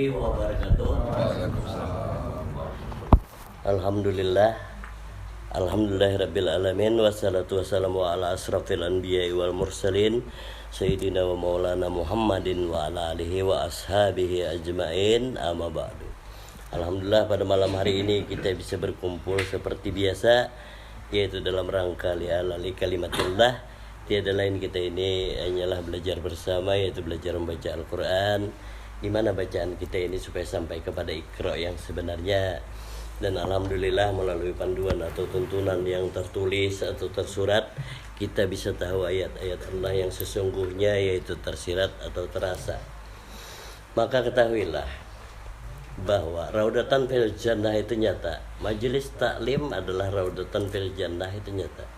warahmatullahi wabarakatuh. Alhamdulillah. Alhamdulillahirabbil alamin wassalatu wassalamu ala asrafil anbiya'i wal mursalin sayyidina wa maulana Muhammadin wa ala alihi wa ashabihi ajmain, amma ba'du. Alhamdulillah, pada malam hari ini kita bisa berkumpul seperti biasa, yaitu dalam rangka li'alali kalimatillah. Tiada lain kita ini hanyalah belajar bersama, yaitu belajar membaca Al-Quran, di mana bacaan kita ini supaya sampai kepada Iqra yang sebenarnya. Dan alhamdulillah melalui panduan atau tuntunan yang tertulis atau tersurat, kita bisa tahu ayat-ayat Allah yang sesungguhnya, yaitu tersirat atau terasa. Maka ketahuilah bahwa raudatan fil jannah itu nyata. Majelis taklim adalah raudatan fil jannah, itu nyata.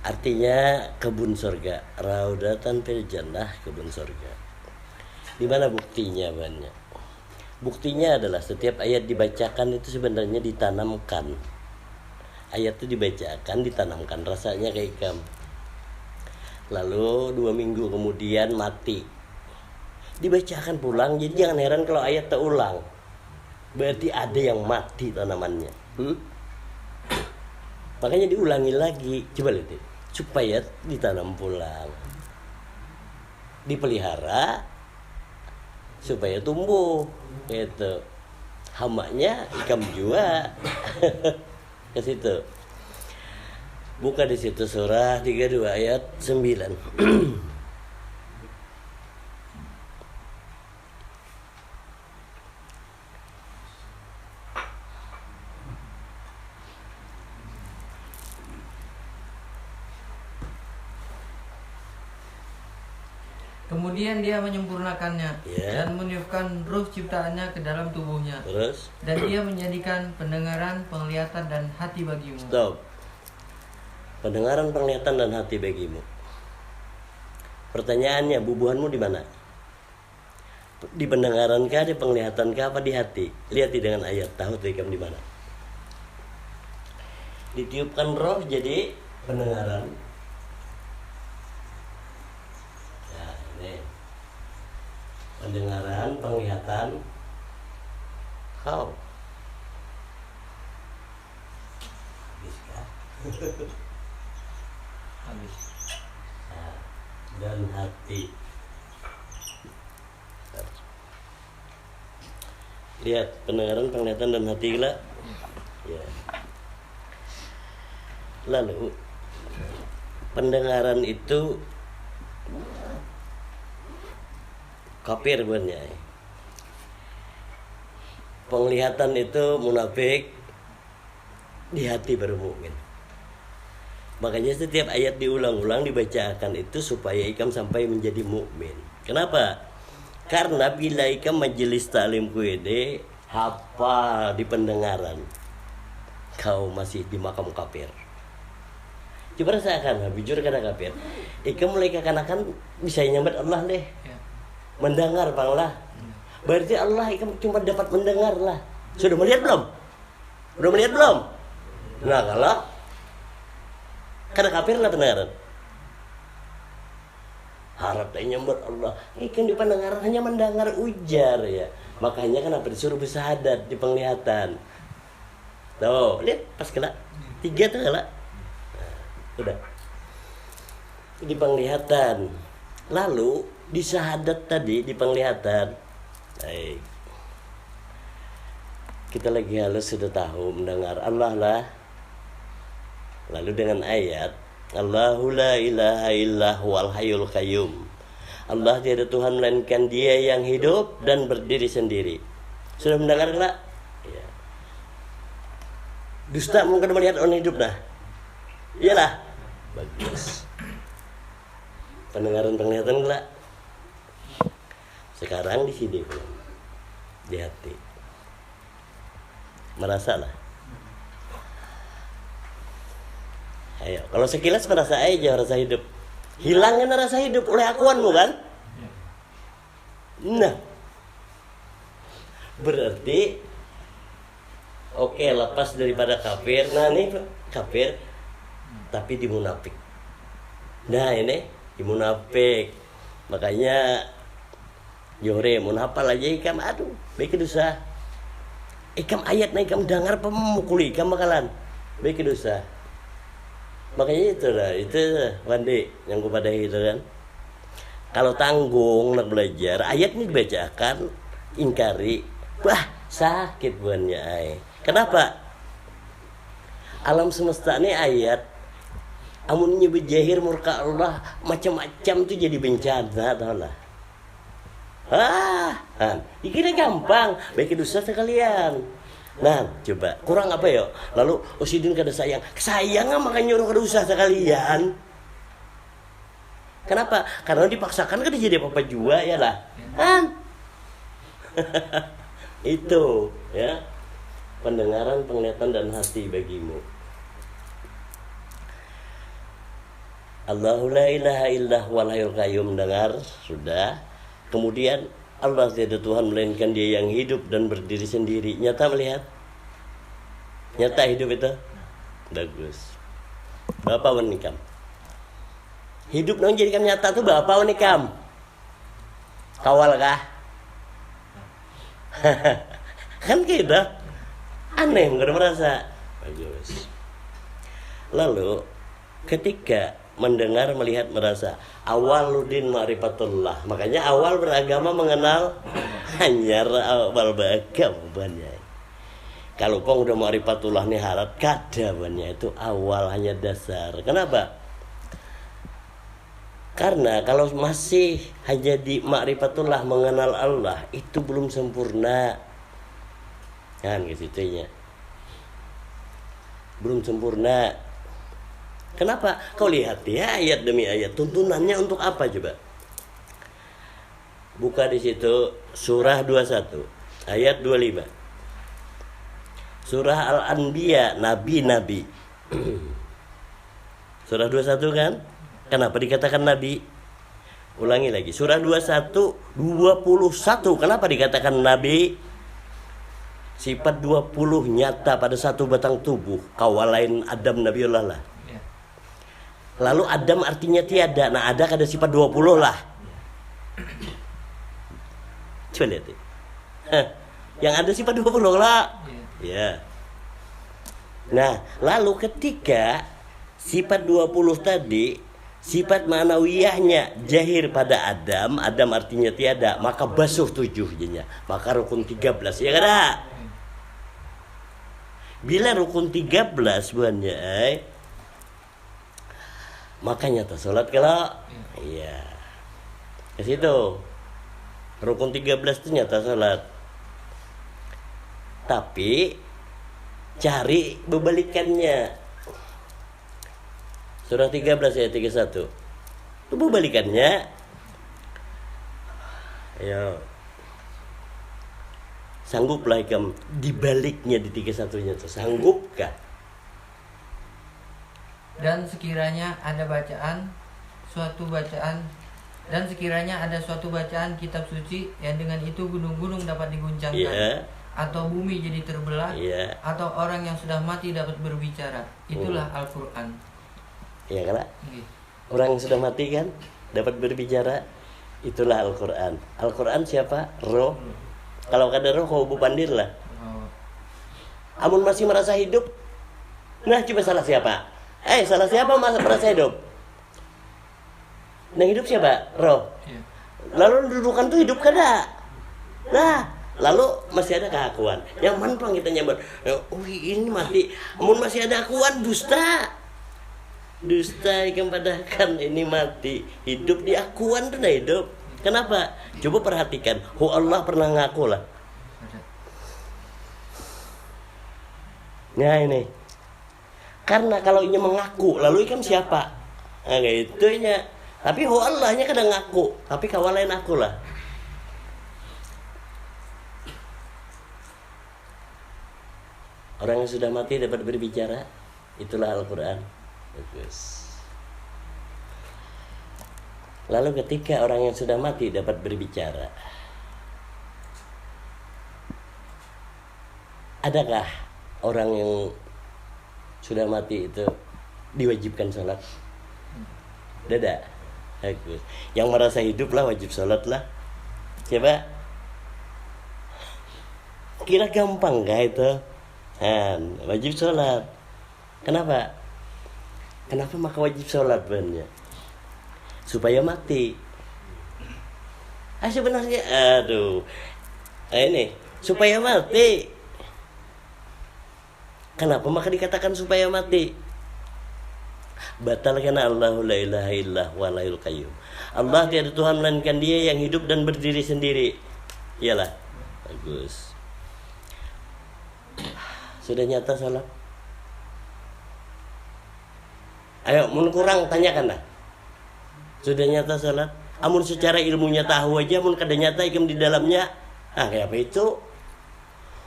Artinya kebun surga. Raudatan fil jannah, kebun surga. Di mana buktinya banyak? Buktinya adalah setiap ayat dibacakan itu sebenarnya ditanamkan. Ayat itu dibacakan, ditanamkan, rasanya kayak ikam. Lalu 2 minggu kemudian mati, dibacakan pulang. Jadi jangan heran kalau ayat terulang. Berarti ada yang mati tanamannya. Makanya diulangi lagi. Coba lihat, supaya ditanam pulang, dipelihara supaya tumbuh. Itu hamaknya ikam juga ke situ. Buka di situ surah 32 ayat 9. Kemudian dia menyempurnakannya dan meniupkan ruh ciptaannya ke dalam tubuhnya. Terus? Dan dia menjadikan pendengaran, penglihatan, dan hati bagimu. Stop. Pendengaran, penglihatan, dan hati bagimu. Pertanyaannya, bubuhanmu di mana? Di pendengaran kah, di penglihatan kah, apa di hati? Lihat dengan ayat, tahu tikam di mana. Ditiupkan roh jadi pendengaran. Pendengaran, penglihatan, how? Habiskah? Habis. Nah, dan hati. Lihat pendengaran, penglihatan, dan hati lah. Ya. Lalu pendengaran itu kafir sebenarnya. Penglihatan itu munafik, di hati baru mukmin. Makanya setiap ayat diulang-ulang dibacakan itu supaya ikam sampai menjadi mukmin. Kenapa? Karena bila ikam majelis taklim kuede hafal di pendengaran, kau masih di makam kafir. Coba rasakan, jujur kada kafir. Ikam mulai kekanakan bisa nyambat Allah deh. Mendengar banglah. Berarti Allah cuma dapat mendengar lah. Sudah melihat belum? Sudah melihat belum? Nah, kalau kada kafir lah pendengaran. Harap dia nyambut Allah. Ikan di pendengaran hanya mendengar ujar ya. Makanya kenapa disuruh bersahadat di penglihatan. Tuh, lihat pas kena 3 tuh kena. Udah. Di penglihatan. Lalu di syahadat tadi, di penglihatan. Baik. Kita lagi halus sudah tahu mendengar Allah lah. Lalu dengan ayat Allahu la ilaha illa huwal hayyul qayyum. Allah tiada Tuhan melainkan Dia yang hidup dan berdiri sendiri. Sudah mendengar enggak? Ya. Dusta mungkin melihat orang hidup dah. Iyalah. Bagus. Pendengaran penglihatan enggak? Sekarang di sini di hati. Merasalah. Ayo, kalau sekilas merasa aja rasa hidup. Hilangnya rasa hidup oleh akuanmu kan? Nah. Berarti oke, lepas daripada kafir. Nah, ini kafir tapi di munafik. Nah, ini di munafik. Makanya Jore mun hafal aja ikam aduh baik dosa. Ikam ayat na ikam dengar pemukuli ikam bakalan baik dosa. Makanya itu Wandi yang kepada itu kan. Kalau tanggung nak belajar ayat ini dibacakan ingkari, wah sakit buannya ay. Kenapa? Alam semesta ini ayat amun nyebut jahir murka Allah macam-macam tuh jadi bencana tau lah. Dikira gampang, baik dosa sekalian. Nah, coba kurang apa ya? Lalu Usidin kada sayang, sayang makanya nyuruh kada usah sekalian. Kenapa? Karena dipaksakan kan jadi apa-apa juga ya lah. Itu ya pendengaran, penglihatan dan hati bagimu. Allahu la ilaha illah wal hayyul qayyum, dengar sudah. Kemudian Allah tiada Tuhan melainkan Dia yang hidup dan berdiri sendiri. Nyata melihat? Nyata hidup itu? Bagus. Bapak wanikam. Hidup dong jadikan nyata tuh bapak wanikam. Kawal kah? Kan gitu. Aneh enggak merasa. Bagus. Lalu ketika mendengar, melihat, merasa, awaludin ma'rifatullah. Makanya awal beragama mengenal hanya awal beragama banyak. Kalau pun udah ma'rifatullah nih harat kada banyak, itu awal hanya dasar. Kenapa? Karena kalau masih hanya di ma'rifatullah mengenal Allah itu belum sempurna. Kan gitu-gitunya. Belum sempurna. Kenapa? Kau lihat ya ayat demi ayat. Tuntunannya untuk apa coba? Buka di situ surah 21 ayat 25. Surah Al-Anbiya, nabi-nabi. Surah 21 kan? Kenapa dikatakan nabi? Ulangi lagi. Surah 21 21. Kenapa dikatakan nabi? Sifat 20 nyata pada satu batang tubuh. Kawalain Adam Nabiullah lah. Lalu Adam artinya tiada. Nah ada kada sifat 20 lah. Coba lihat. Yang ada sifat 20 lah. Ya. Nah lalu ketika sifat 20 tadi, sifat ma'nawiyahnya jahir pada Adam. Adam artinya tiada. Maka basuh 7 jadinya. Maka rukun 13. Ya kada? Bila rukun 13 buannya makanya tuh sholat kalau iya ke situ rukun 13 itu nyata sholat, tapi cari berbalikannya. Surah 13 ayat 31 itu berbalikannya. Ayo sangguplah ikam dibaliknya di 31-nya tuh, sanggupkah? Dan sekiranya ada suatu bacaan kitab suci yang dengan itu gunung-gunung dapat diguncangkan, atau bumi jadi terbelah, atau orang yang sudah mati dapat berbicara, itulah Al-Quran. Iya kan? Orang yang sudah mati kan dapat berbicara, itulah Al-Quran. Al-Quran siapa? Roh. Kalau kada roh kau bupandir lah. Amun masih merasa hidup, nah coba salah siapa? Salah siapa merasa hidup? Nah hidup siapa? Roh. Lalu dudukan tuh hidup kada? Nah, lalu masih ada keakuan. Yang mana pang kita nyamber? Ini mati. Amun masih ada akuan, dusta. Dusta ikan padahkan ini mati. Hidup di akuan tuh hidup. Kenapa? Coba perhatikan. Allah pernah ngaku lah. Nah ini. Karena kalau ini mengaku, lalu ikan siapa? Nah kayak itunya. Tapi Allahnya kadang ngaku, tapi kawalain aku lah. Orang yang sudah mati dapat berbicara, itulah Al-Quran. Bagus. Lalu ketika orang yang sudah mati dapat berbicara, adakah orang yang sudah mati itu diwajibkan sholat? Tidak. Bagus. Yang merasa hidup lah wajib sholat lah. Coba. Kira gampang gak itu? Wajib sholat. Kenapa? Kenapa maka wajib sholat banyak? Supaya mati. Sebenarnya, ini supaya mati. Kenapa maka dikatakan supaya mati? Batalkan Allahu la ilaha illah wa la ilaha qayyum. Allah tiada Tuhan melainkan Dia yang hidup dan berdiri sendiri. Iyalah. Bagus. Sudah nyata salat? Ayo, mun kurang tanyakan lah. Sudah nyata salat? Amun secara ilmunya tahu aja, mun kada nyata ikam di dalamnya. Kayak apa itu?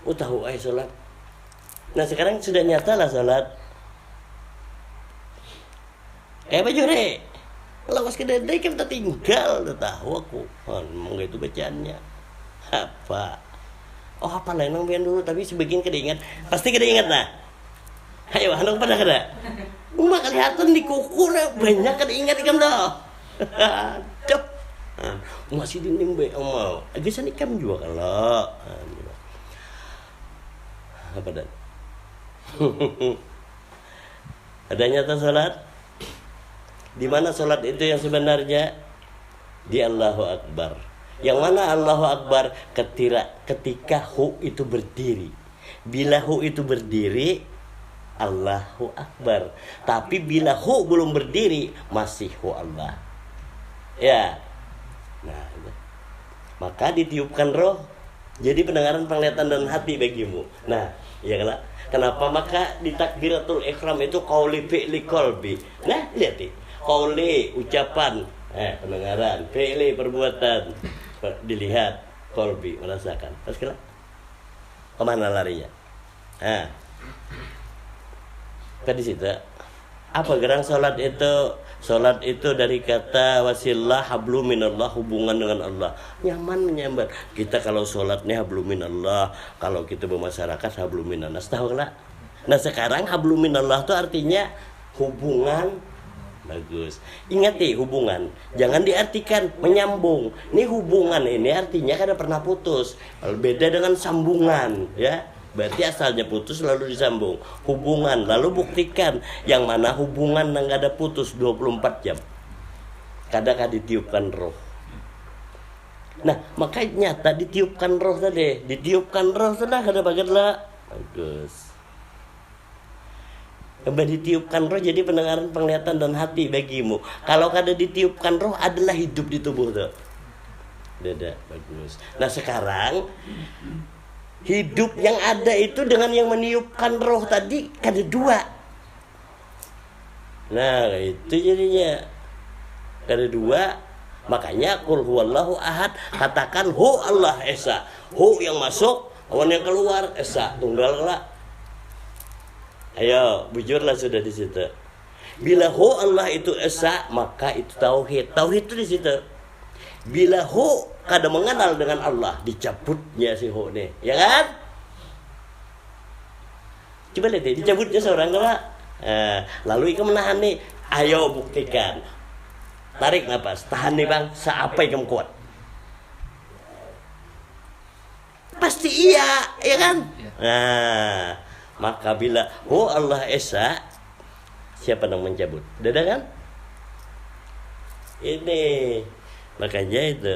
Tahu ay salat. Nah sekarang sudah nyata lah salat. Kayak apa jure? Lawas kedai ikam tertinggal, tahu aku. Monggo itu bacaannya. Apa? Apa lain nang bian dulu, tapi sebagian kada ingat. Pasti kada ingat nah. Ayo, handong pada kada. Kelihatan di kuku banyak kada ingat ikam dah. Cep. Masih dinding be mau. Agisan ikam juga kalau. Apa dan? Ada nyata salat? Di mana salat itu yang sebenarnya? Di Allahu Akbar. Yang mana Allahu Akbar? Ketika hu itu berdiri. Bila hu itu berdiri, Allahu Akbar. Tapi bila hu belum berdiri, masih hu Allah. Ya. Nah, maka ditiupkan roh. Jadi pendengaran, penglihatan dan hati bagimu. Nah, ya kan? Kenapa maka di takbiratul ihram itu qauli fi'li qalbi. Nah, lihat nih. Qauli ucapan, pendengaran, fi'li perbuatan. Dilihat, qalbi merasakan. Pas kira kemana larinya? Di situ. Apa gerang salat itu? Salat itu dari kata wasilah hablum minallah, hubungan dengan Allah. Nyaman menyambar. Kita kalau salat nih hablum minallah, kalau kita bermasyarakat hablum minannas, tahu enggak? Nah, sekarang hablum minallah itu artinya hubungan. Bagus. Ingat nih hubungan. Jangan diartikan menyambung. Ini hubungan ini artinya kada pernah putus. Beda dengan sambungan, ya. Berarti asalnya putus lalu disambung. Hubungan, lalu buktikan yang mana hubungan yang ada putus 24 jam. Kadang ditiupkan roh. Nah, makanya nyata ditiupkan roh tadi. Ditiupkan roh sudah kada bagetlah. Bagus. Kembali ditiupkan roh jadi pendengaran, penglihatan dan hati bagimu. Kalau kada ditiupkan roh adalah hidup di tubuh tuh. Dada, bagus. Nah, sekarang hidup yang ada itu dengan yang meniupkan roh tadi kada dua. Nah itu jadinya kada dua. Makanya qul huwallahu ahad, katakan hu Allah esa. Hu yang masuk, awan yang keluar esa, tunggal lah. Ayo bujurlah sudah di situ. Bila hu Allah itu esa, maka itu tauhid. Tauhid itu di situ. Bila hu kada mengenal dengan Allah, dicabutnya si hu nih, ya kan? Coba lihat deh, dicabutnya seorang kalau lalu ikam menahan nih. Ayo buktikan. Tarik napas, tahan nih bang, seapa ikam kuat? Pasti iya, ya kan? Nah, maka bila hu Allah esa, siapa yang mencabut? Dada kan? Ini makanya itu.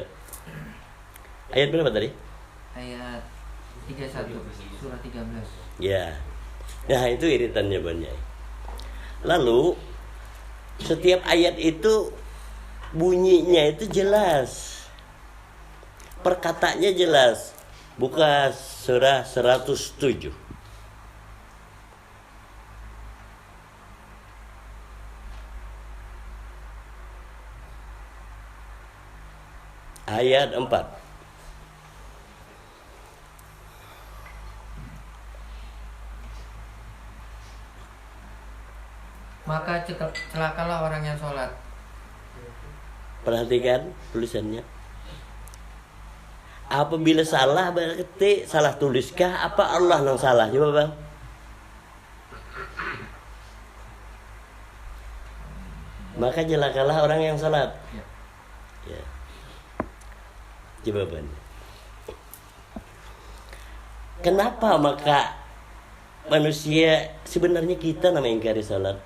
Ayat berapa tadi? Ayat 31 surah 13. Ya. Nah, itu iritannya banyak. Lalu setiap ayat itu bunyinya itu jelas. Perkataannya jelas. Buka surah 107. Ayat 4. Maka celakalah orang yang sholat. Perhatikan tulisannya. Apabila salah berarti salah tuliskah apa Allah yang salah? Coba bang. Maka celakalah orang yang sholat. Ya. Jawabannya. Kenapa maka manusia sebenarnya kita namanya ingkari salat?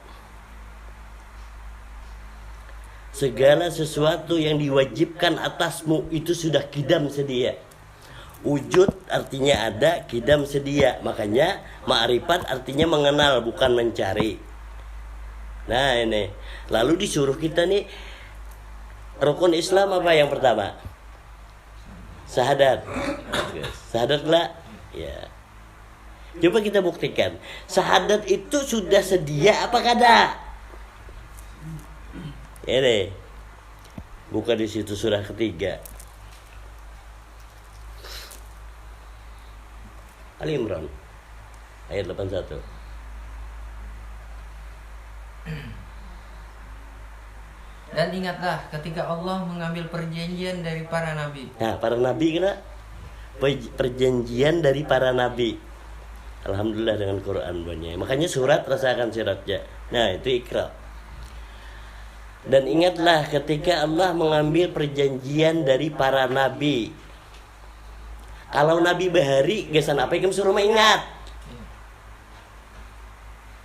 Segala sesuatu yang diwajibkan atasmu itu sudah kidam sedia. Wujud artinya ada, kidam sedia. Makanya ma'rifat artinya mengenal, bukan mencari. Nah ini. Lalu disuruh kita nih, rukun Islam apa yang pertama? Syahadat. Syahadat lah. Ya. Coba kita buktikan. Syahadat itu sudah sedia apa kada? Ini. Buka di situ surah ketiga. Ali Imran ayat 81. Dan ingatlah ketika Allah mengambil perjanjian dari para nabi. Nah, para nabi kena perjanjian dari para nabi. Alhamdulillah dengan Quran banyak. Makanya surat rasakan syaratnya. Nah, itu Iqra. Dan ingatlah ketika Allah mengambil perjanjian dari para nabi. Kalau nabi bahari, gesan apa yang suruh ingat?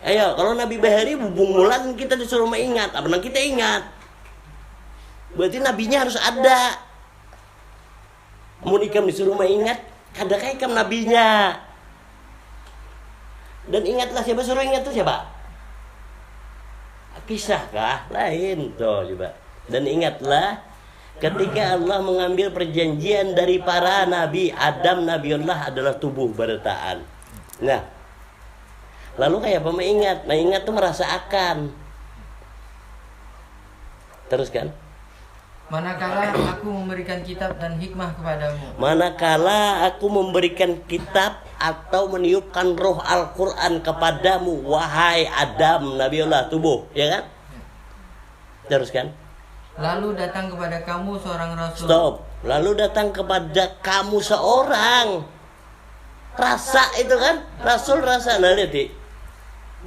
Ayo, kalau nabi bahari bubung mulan kita disuruh ingat. Apa yang kita ingat? Berarti nabinya harus ada. Mun ikam disuruh ingat, kadang ikam nabinya. Dan ingatlah, siapa suruh ingat tuh siapa? Kisahkah? Lain tuh coba. Dan ingatlah ketika Allah mengambil perjanjian dari para nabi. Adam Nabiullah adalah tubuh berataan. Nah, lalu kayak apa mengingat? Mengingat tuh merasa akan. Terus kan? Manakala aku memberikan kitab dan hikmah kepadamu. Manakala aku memberikan kitab atau meniupkan roh Al-Quran kepadamu, wahai Adam Nabiullah tubuh, ya kan? Terus kan? Lalu datang kepada kamu seorang rasul. Stop. Lalu datang kepada kamu seorang. Rasa itu kan? Rasul rasa. Nah lihat nih.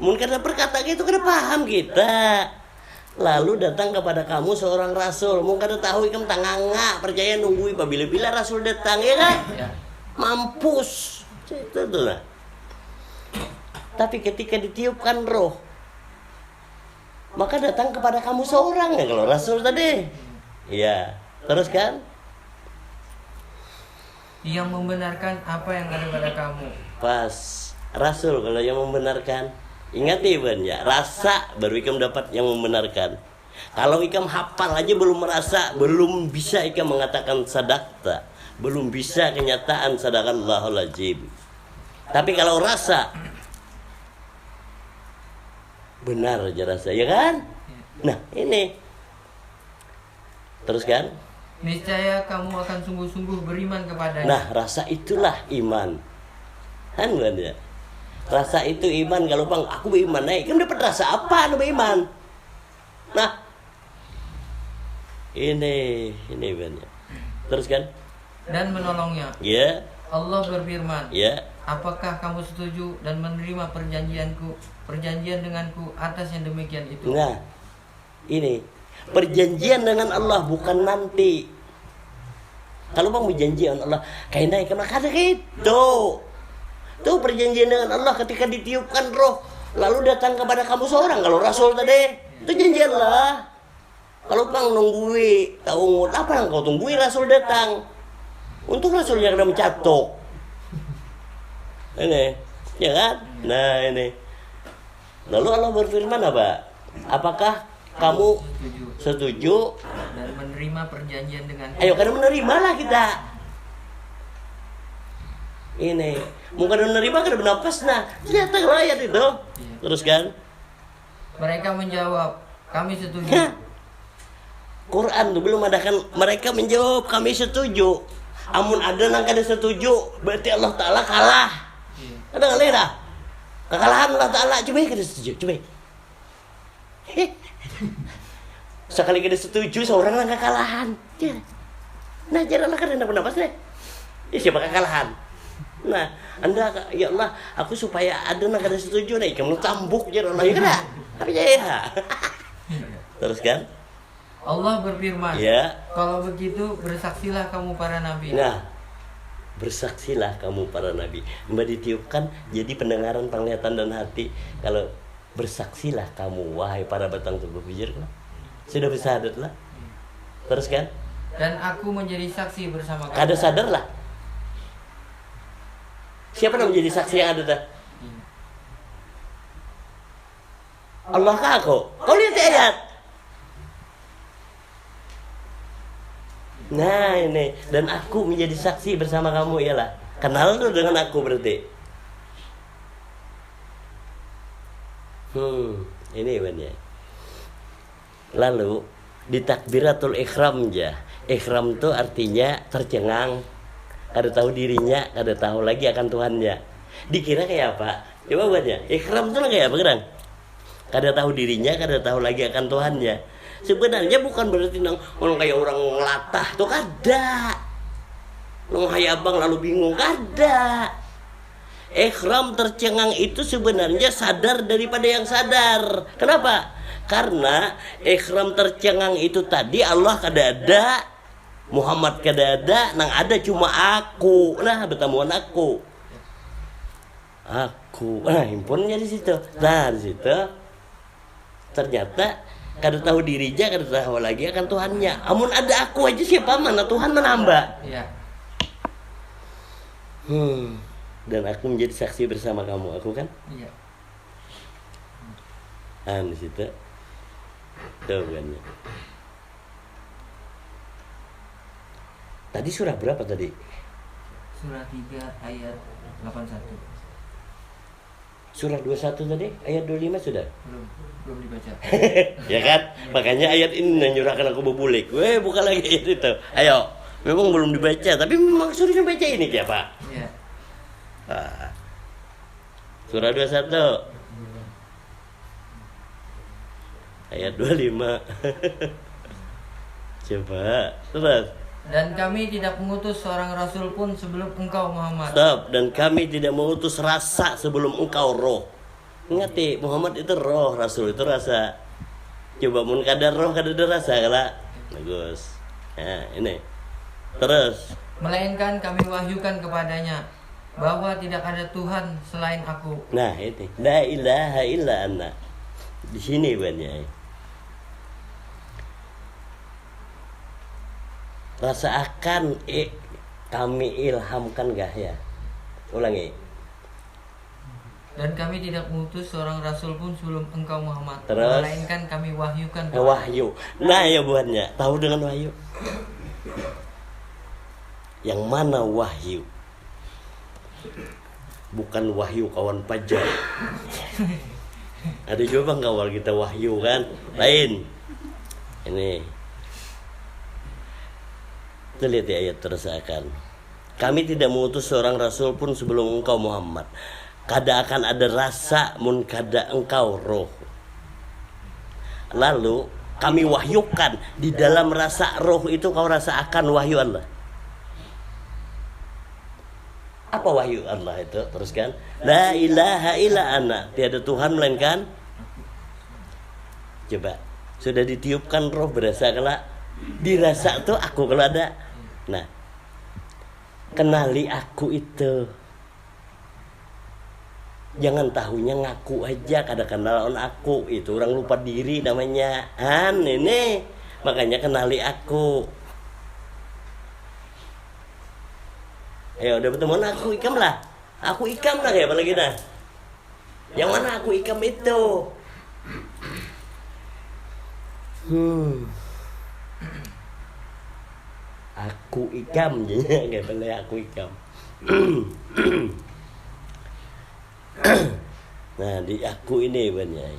Mungkin karena berkata gitu kena paham kita. Lalu datang kepada kamu seorang rasul. Mungkin kada tahu ikam tanganga percaya nungguin bila rasul datang, ya kan? Ya. Mampus. Itu tuh lah. Tapi ketika ditiupkan roh, maka datang kepada kamu seorang, ya kalau rasul tadi. Iya. Terus kan? Yang membenarkan apa yang ada pada kamu. Pas. Rasul kalau yang membenarkan. Ingat nih Ban ya, rasa baru ikam dapat yang membenarkan. Kalau ikam hafal aja belum merasa, belum bisa ikam mengatakan sadaqta, belum bisa kenyataan sadaqallahul azim. Tapi kalau rasa, benar aja rasa, ya kan? Nah ini, terus kan? Niscaya kamu akan sungguh-sungguh beriman kepadanya. Nah rasa itulah iman, kan Ban ya? Rasa itu iman. Kalau bang aku beriman, naik kamu dapat rasa apa anu beriman? Nah ini banyak. Terus kan? Dan menolongnya. Ya. Allah berfirman. Ya. Apakah kamu setuju dan menerima perjanjian denganku atas yang demikian itu? Nah ini perjanjian dengan Allah bukan nanti. Kalau bang berjanji dengan Allah, kayaknya kena kada gitu. Tuh perjanjian dengan Allah ketika ditiupkan roh, lalu datang kepada kamu seorang. Kalau rasul tadi, itu janjian lah. Kalau bang nunggui, tahu apa yang kau tunggui rasul datang. Untuk rasul yang ada mencatok. Ini, ya kan? Nah ini. Lalu Allah berfirman apa? Apakah kamu setuju dan menerima perjanjian dengan? Ayo karena menerimalah kita. Ini mungkin menerima karena bernafas. Nah ternyata ayat itu. Terus kan? Mereka menjawab, kami setuju. Quran tuh belum ada kan. Mereka menjawab kami setuju. Amun ada nang kada setuju, berarti Allah Ta'ala kalah. Ada nggak dah? Kekalahan Allah Ta'ala. Coba kada setuju, coba. Sekali kada setuju, seorang nang kekalahan. Nah janganlah kada bernafas deh. Siapa kekalahan? Nah, Anda ya Allah, aku supaya ada nang kada setuju nih, kamu cambuk ya Allah ya kada. Tapi ya. Terus kan? Allah berfirman, ya, kalau begitu bersaksilah kamu para nabi. Nah, bersaksilah kamu para nabi. Mbak ditiupkan jadi pendengaran, penglihatan dan hati. Kalau bersaksilah kamu wahai para batang tubuh hijr, sudah bersahadat lah. Terus kan? Dan aku menjadi saksi bersama kamu. Kada sadar lah. Siapa yang menjadi saksi yang ada dah? Allah kah aku? Kau lihat ayat. Nah ini, dan aku menjadi saksi bersama kamu, ialah kenal tuh dengan aku berarti. Ini banyak. Lalu di takbiratul ihram ya. Ihram tuh artinya tercengang, kada tahu dirinya, kada tahu lagi akan Tuhannya. Dikira kayak apa? Coba buatnya. Ihram tuh kayak apa kadang? Kada tahu dirinya, kada tahu lagi akan Tuhannya. Sebenarnya bukan berarti orang kayak orang ngelatah tuh, kada. Nong hayabang lalu bingung, kada. Ihram tercengang itu sebenarnya sadar daripada yang sadar. Kenapa? Karena ihram tercengang itu tadi Allah kada ada, Muhammad kada ada, nang ada cuma aku. Nah, bertemuan aku. Nah, himpunnya di situ. Nah, di situ ternyata kada tahu dirinya, kada tahu lagi akan Tuhannya. Amun ada aku aja siapa mana Tuhan menambah. Iya. Dan aku menjadi saksi bersama kamu, aku kan? Iya. Di situ. Tuh kan. Tadi surah berapa tadi? Surah 3 ayat 81. Surah 21 tadi, ayat 25 sudah? Belum dibaca. Ya kan? Makanya ayat ini menyurahkan aku berbulik. Buka lagi ayat itu. Ayo. Memang belum dibaca, tapi memang suruh baca ini ya, Pak. Iya. Surah 21 ayat 25. Coba terus. Dan kami tidak mengutus seorang rasul pun sebelum engkau Muhammad. Stop. Dan kami tidak mengutus rasa sebelum engkau roh. Ingat Muhammad itu roh, rasul itu rasa. Coba mun kadar roh kadar rasa kala. Bagus. Nah, ini. Terus. Melainkan kami wahyukan kepadanya bahwa tidak ada Tuhan selain aku. Nah, ini. La ilaha illa ana. Di sini banyak. Rasa akan kami ilhamkan gak ya? Ulangi. Dan kami tidak mengutus seorang rasul pun sebelum engkau Muhammad. Terus? Melainkan kami wahyukan Wahyu. Nah ya buatnya. Tahu dengan wahyu? Yang mana wahyu? Bukan wahyu kawan pajak. Ada juga bang kawal kita wahyu kan? Lain. Ini. Kita lihat ya ayat terusakan. Kami tidak mengutus seorang rasul pun sebelum engkau Muhammad. Kada akan ada rasa mun kada engkau roh. Lalu kami wahyukan di dalam rasa roh itu kau rasa akan wahyu Allah. Apa wahyu Allah itu? Teruskan. La ilaha illa ana. Tiada Tuhan melainkan. Coba. Sudah ditiupkan roh berasa kala. Dirasa tuh aku kalau ada. Nah, kenali aku itu. Jangan tahunya ngaku aja, kada kenal aku. Itu orang lupa diri namanya. Ini makanya kenali aku. Ayo udah bertemu aku ikam lah. Aku ikam lah ya apalagi dah. Yang mana aku ikam itu? Aku ikam jadi nggak boleh aku ikam. Nah di aku ini banyak.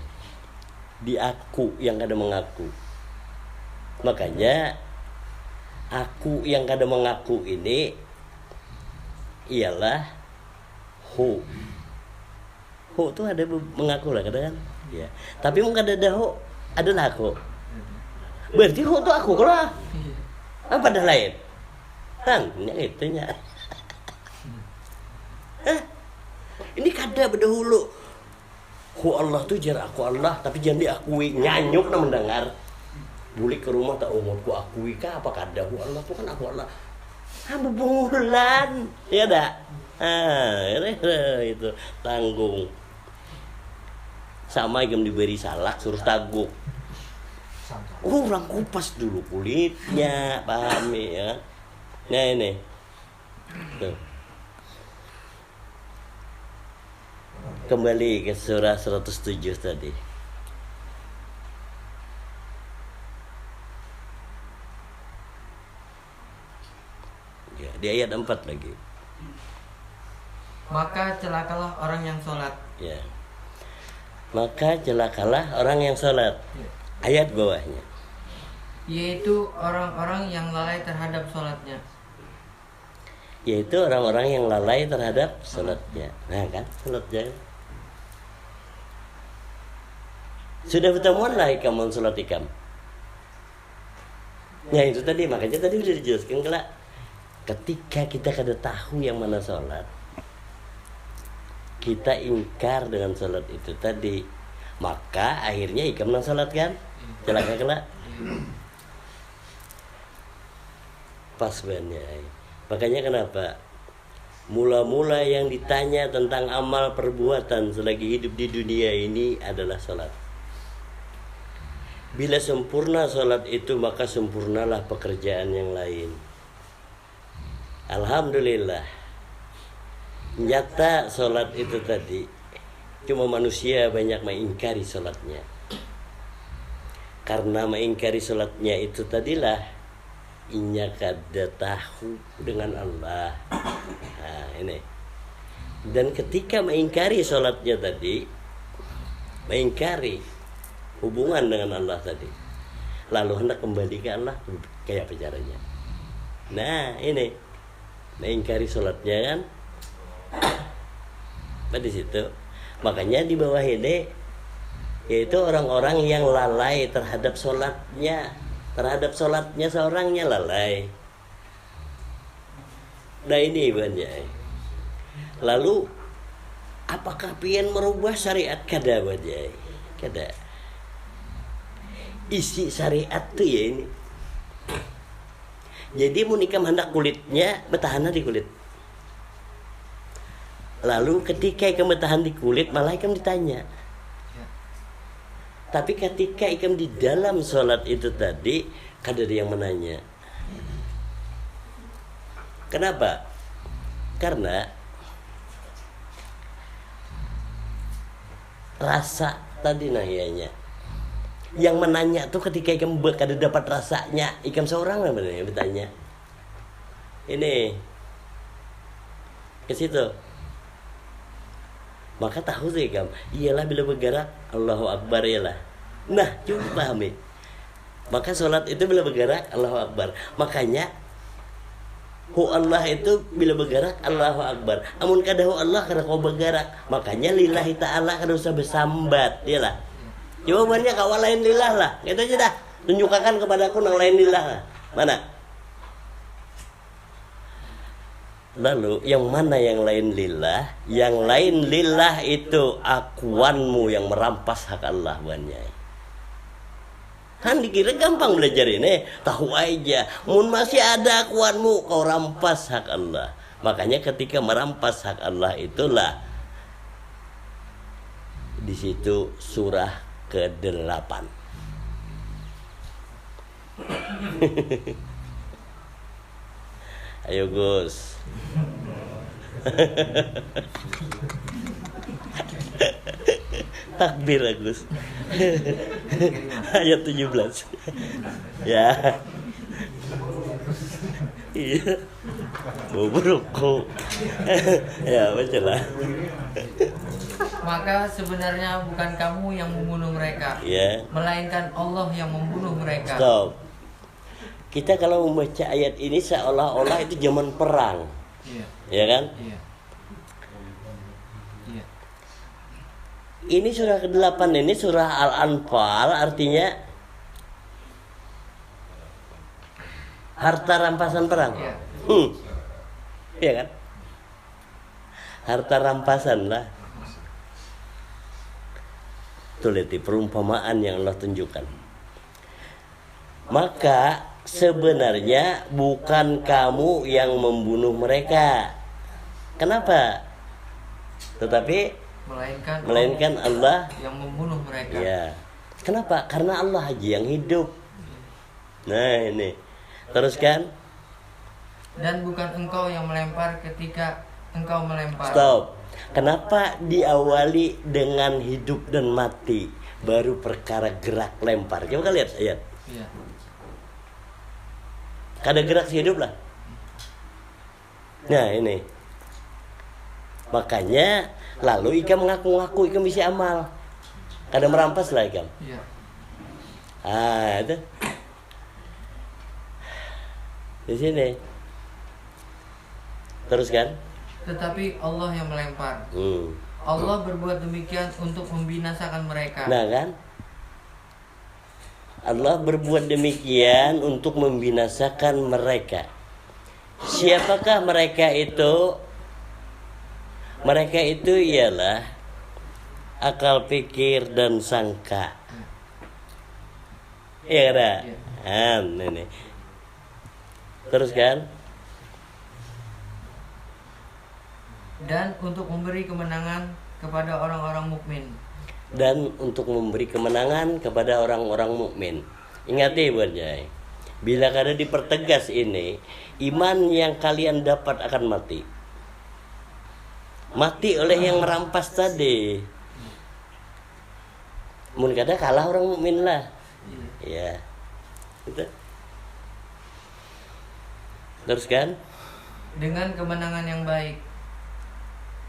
Di aku yang kada mengaku. Makanya aku yang kada mengaku ini ialah hu. Hu tuh ada mengaku lah kadang kan. Ya. Tapi mungkin ada hu adalah aku. Berarti hu tuh aku kalau apa dah lain? Kan itunya. Ini kada berdahulu. Hu Allah tuh jar aku Allah tapi jangan diakui, nyanyuk na mendengar. Bulik ke rumah tak umur ku akui kah apa kada Allah tuh kan aku Allah. Bulan ya dak. Itu tanggung. Sama yang diberi salak suruh taguk. Orang kupas dulu kulitnya, paham ya? Nah ini. Tuh. Kembali ke surah 107 tadi. Ya, di ayat 4 lagi. Maka celakalah orang yang sholat. Ya. Maka celakalah orang yang sholat. Ya. Ayat bawahnya. Yaitu orang-orang yang lalai terhadap sholatnya. Yaitu orang-orang yang lalai terhadap sholatnya. Nah kan, sholatnya. Sudah bertemuan lah ikam sholat ikam. Ya itu tadi, makanya tadi sudah dijelaskan kelak. Ketika kita kada tahu yang mana sholat, kita ingkar dengan sholat itu tadi, maka akhirnya ikam nang sholat kan, celaka kelak. Pas banyak. Makanya kenapa mula-mula yang ditanya tentang amal perbuatan selagi hidup di dunia ini adalah sholat. Bila sempurna sholat itu, maka sempurnalah pekerjaan yang lain. Alhamdulillah, nyata sholat itu tadi, cuma manusia banyak mengingkari sholatnya. Karena mengingkari sholatnya itu tadilah inya kada tahu dengan Allah. Nah ini. Dan ketika mengingkari sholatnya tadi, mengingkari hubungan dengan Allah tadi, lalu hendak kembali ke Allah, kayak apa caranya? Nah ini. Mengingkari sholatnya kan, di situ. Makanya di bawah ini yaitu orang-orang yang lalai terhadap sholatnya, seorangnya lalai. Nah ini banyak. Lalu apakah pian merubah syariat? Kada banyak, kada. Isi syariat tuh ya ini. Jadi mun ikam hendak kulitnya bertahan di kulit. Lalu ketika ikam bertahan di kulit, malah ikam ditanya. Tapi ketika ikam di dalam sholat itu tadi, kada ada yang menanya. Kenapa? Karena rasa tadi nahianya. Yang menanya tuh ketika ikam kada dapat rasanya, ikam seorang lah yang bertanya. Ini ke situ. Maka tahu sih ikam, iyalah bila bergerak Allahu Akbar iyalah. Nah, coba pahami. Maka sholat itu bila bergerak Allahu Akbar. Makanya hu Allah itu bila bergerak Allahu Akbar. Amun kada hu Allah kada kau bergerak. Makanya lillahi ta'ala kada usah bersambat, iyalah. Jawabannya kawal lain lillah lah. Gitu aja dah. Tunjukkan kepadaku yang lain lillah lah. Mana? Lalu yang mana yang lain lillah? Yang lain lillah itu akuanmu yang merampas hak Allah banyak. Kan dikira gampang belajar ini. Tahu aja. Mun masih ada akuanmu, kau rampas hak Allah. Makanya ketika merampas hak Allah itulah di situ surah ke-8. Ayo Gus. Takbir Gus. Ayat 17. Ya. Iya. Mau berukuk. Ya, bacalah. Maka sebenarnya bukan kamu yang membunuh mereka, melainkan Allah yang membunuh mereka. Stop. Kita kalau membaca ayat ini seolah-olah itu zaman perang, ya kan? Ini surah ke-8 ini surah Al-Anfal, artinya harta rampasan perang. Iya kan? Harta rampasan lah. Tuh lihat perumpamaan yang Allah tunjukkan. maka sebenarnya bukan kamu yang membunuh mereka. Kenapa? Tetapi melainkan Allah yang membunuh mereka. Ya. Kenapa? Karena Allah aja yang hidup. Nah ini. Teruskan. Dan bukan engkau yang melempar ketika engkau melempar. Stop. Kenapa diawali dengan hidup dan mati, baru perkara gerak lempar? Coba lihat ayat. Iya. Kada gerak hidup lah. Nah ini. Makanya lalu Ikam mengaku-ngaku Ikam bisa amal. Kada merampas lah Ikam. Iya. Itu. Di sini. Terus kan? Tetapi Allah yang melempar. Allah berbuat demikian untuk membinasakan mereka. Nah kan? Allah berbuat demikian untuk membinasakan mereka. Siapakah mereka itu? Mereka itu ialah akal pikir dan sangka. Iya kan? Ini. Terus kan? Dan untuk memberi kemenangan kepada orang-orang mukmin. Dan untuk memberi kemenangan kepada orang-orang mukmin. Ingat Bu Anjay, bila kada dipertegas ini, iman yang kalian dapat akan mati. Mati oleh yang merampas tadi. Mun kada kalah orang mukmin lah. Ya. Gitu. Terus kan? Dengan kemenangan yang baik.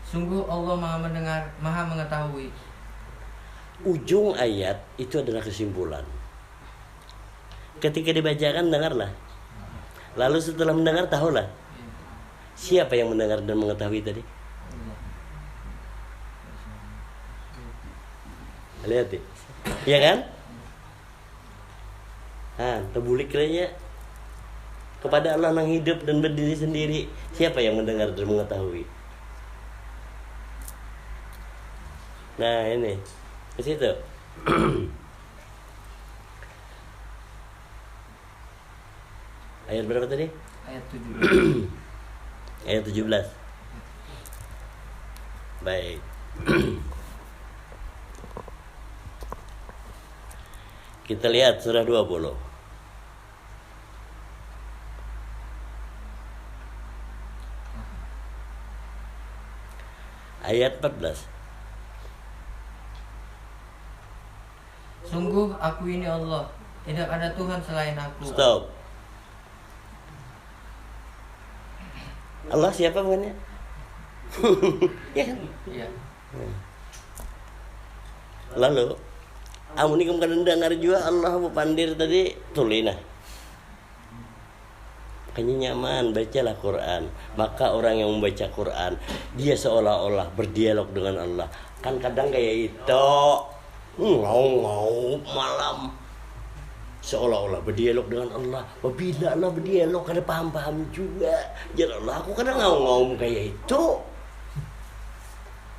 Sungguh Allah Maha mendengar, Maha mengetahui. Ujung ayat itu adalah kesimpulan. Ketika dibacakan dengarlah. Lalu setelah mendengar tahulah. Siapa yang mendengar dan mengetahui tadi? Lihat deh. Iya kan? Terbulik kayaknya kepada Allah yang hidup dan berdiri sendiri. Siapa yang mendengar dan mengetahui? Nah ini ke situ. Ayat berapa tadi? Ayat 17. Ayat 17. Baik. Kita lihat surah 20. Ayat 14. Sungguh aku ini Allah, tidak ada Tuhan selain aku. Stop. Allah siapa bukannya? Ya kan? Iya. Lalu amun ikam kadang dengar juga Allah pandir tadi tulina. Makanya nyaman bacalah Quran. Maka orang yang membaca Quran dia seolah-olah berdialog dengan Allah. Kan kadang kayak itu ngau-ngau malam seolah-olah berdialog dengan Allah. Bila Allah berdialog kada paham-paham juga. Jadi Allah aku kadang ngau-ngau kayak itu.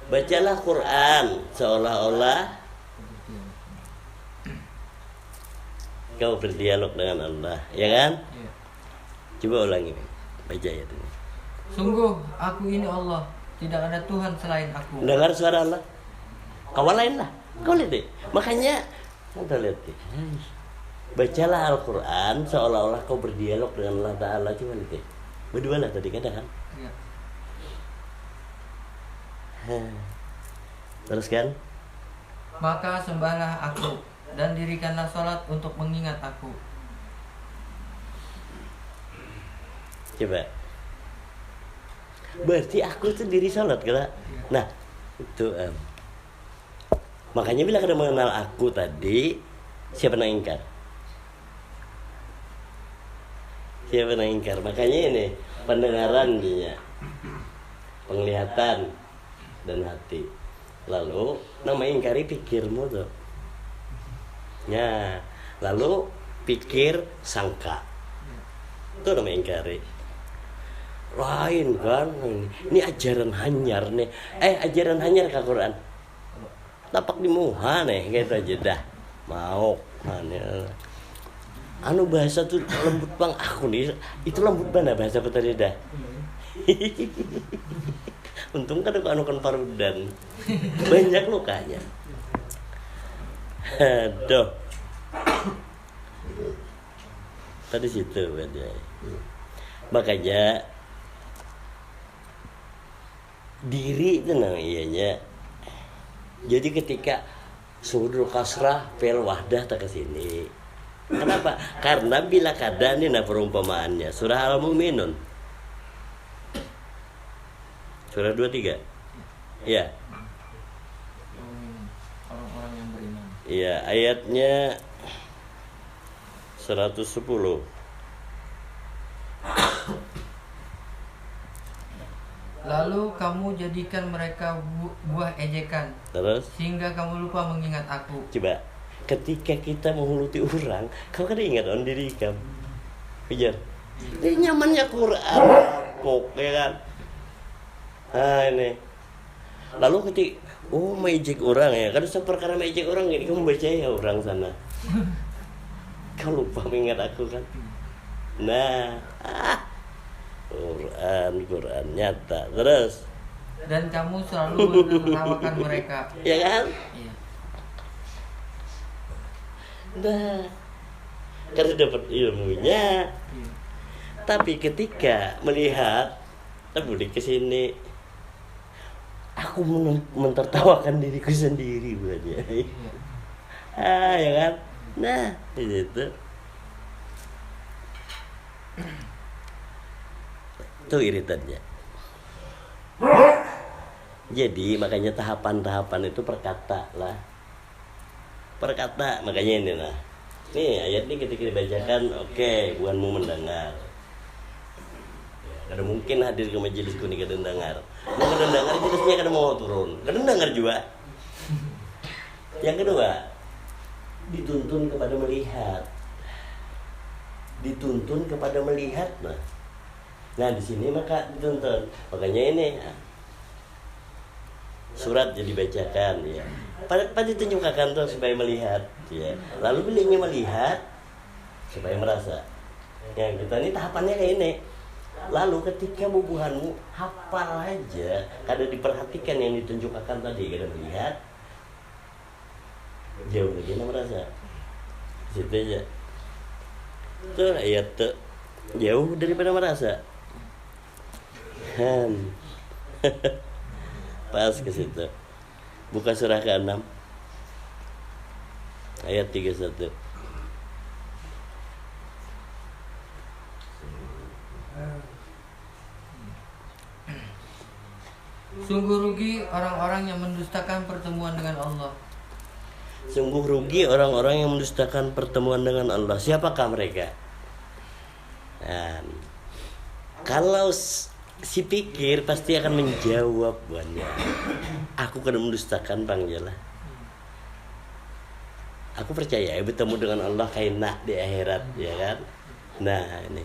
Bacalah Quran seolah-olah kau berdialog dengan Allah, ya kan? Iya. Coba ulangi, baca ayat ini. Sungguh aku ini Allah, tidak ada Tuhan selain aku. Dengar suara Allah. Kawan lain lah. Kau lihat deh. Makanya kita lihat deh. Bacalah Al-Quran seolah-olah kau berdialog dengan Allah Ta'ala. Coba lihat deh. Berdua lah tadi kadang kan? Iya. Terus kan? Maka sembahlah aku dan dirikanlah sholat untuk mengingat aku. Coba. Berarti aku itu diri sholat kata. Nah itu makanya bila kada mengenal aku tadi, siapa yang ingkar? Siapa yang ingkar? Makanya ini pendengaran dia, penglihatan dan hati. Lalu nama ingkari pikirmu tuh. Ya, lalu pikir sangka. Itu nama ingkari. Lain kan? Ini ajaran hanyar nih. Ajaran hanyar ke Quran. Tapak di muha nih, gitu aja dah. Mau mana? anu bahasa tuh lembut bang aku nih itu lembut mana bahasa aku tadi dah. Untung kan anu kan parudan banyak lukanya. Aduh tadi situ aja. Makanya diri tenang iyanya. Jadi ketika sudul kasrah fil wahdah tak kesini. Kenapa? Karena bila kada ini nah perumpamaannya. Surah Al-Mu'minun. Surah 23. Ya. Orang-orang yang beriman. Iya, ayatnya 110. Lalu kamu jadikan mereka buah ejekan. Terus? Sehingga kamu lupa mengingat aku. Coba, ketika kita menghuluti orang, kau kan ingat on diri kamu. Pijar. Ini nyamannya Quran, ya kan? Ah ini. Lalu ketika, oh mejek orang ya, kan perkara mejek orang, jadi kamu baca ya orang sana. Kau lupa mengingat aku kan? Nah, Quran nyata. Terus? Dan kamu selalu menertawakan mereka. Ya kan? Iya. Nah, karena dapat ilmunya. Iya. Tapi ketika melihat, boleh ke sini, aku mentertawakan diriku sendiri buatnya. Iya. Ya kan? Nah, itu. Itu iritannya. Jadi makanya tahapan-tahapan itu perkata lah. Perkata, makanya ini nah. Nih ayat ini ketika dibacakan, oke, bukanmu mendengar. Kada mungkin hadir ke majelisku nih kada dengar. Mau kada dengar jelasnya kada mau turun. Kada dengar juga. Yang kedua, dituntun kepada melihat. Dituntun kepada melihat nah. Nah di sini maka dituntun. Makanya ini surat jadi bacakan ya. Pada ditunjukkan tuh supaya melihat ya. Lalu bila ingin melihat supaya merasa. Ya kita ini tahapannya kayak ini. Lalu ketika bubuhanmu hafal aja, kada diperhatikan yang ditunjukkan tadi, kada melihat jauh lagi merasa. Situ aja. Tuh ayat tuh jauh daripada merasa. Pas ke situ. Buka surah ke-6 ayat 31. Sungguh rugi orang-orang yang mendustakan pertemuan dengan Allah. Sungguh rugi orang-orang yang mendustakan pertemuan dengan Allah. Siapakah mereka? Nah, kalau si pikir pasti akan menjawab buannya. Aku kena mendustakan bang jelah. Aku percaya bertemu dengan Allah kayak di akhirat ya kan. Nah ini.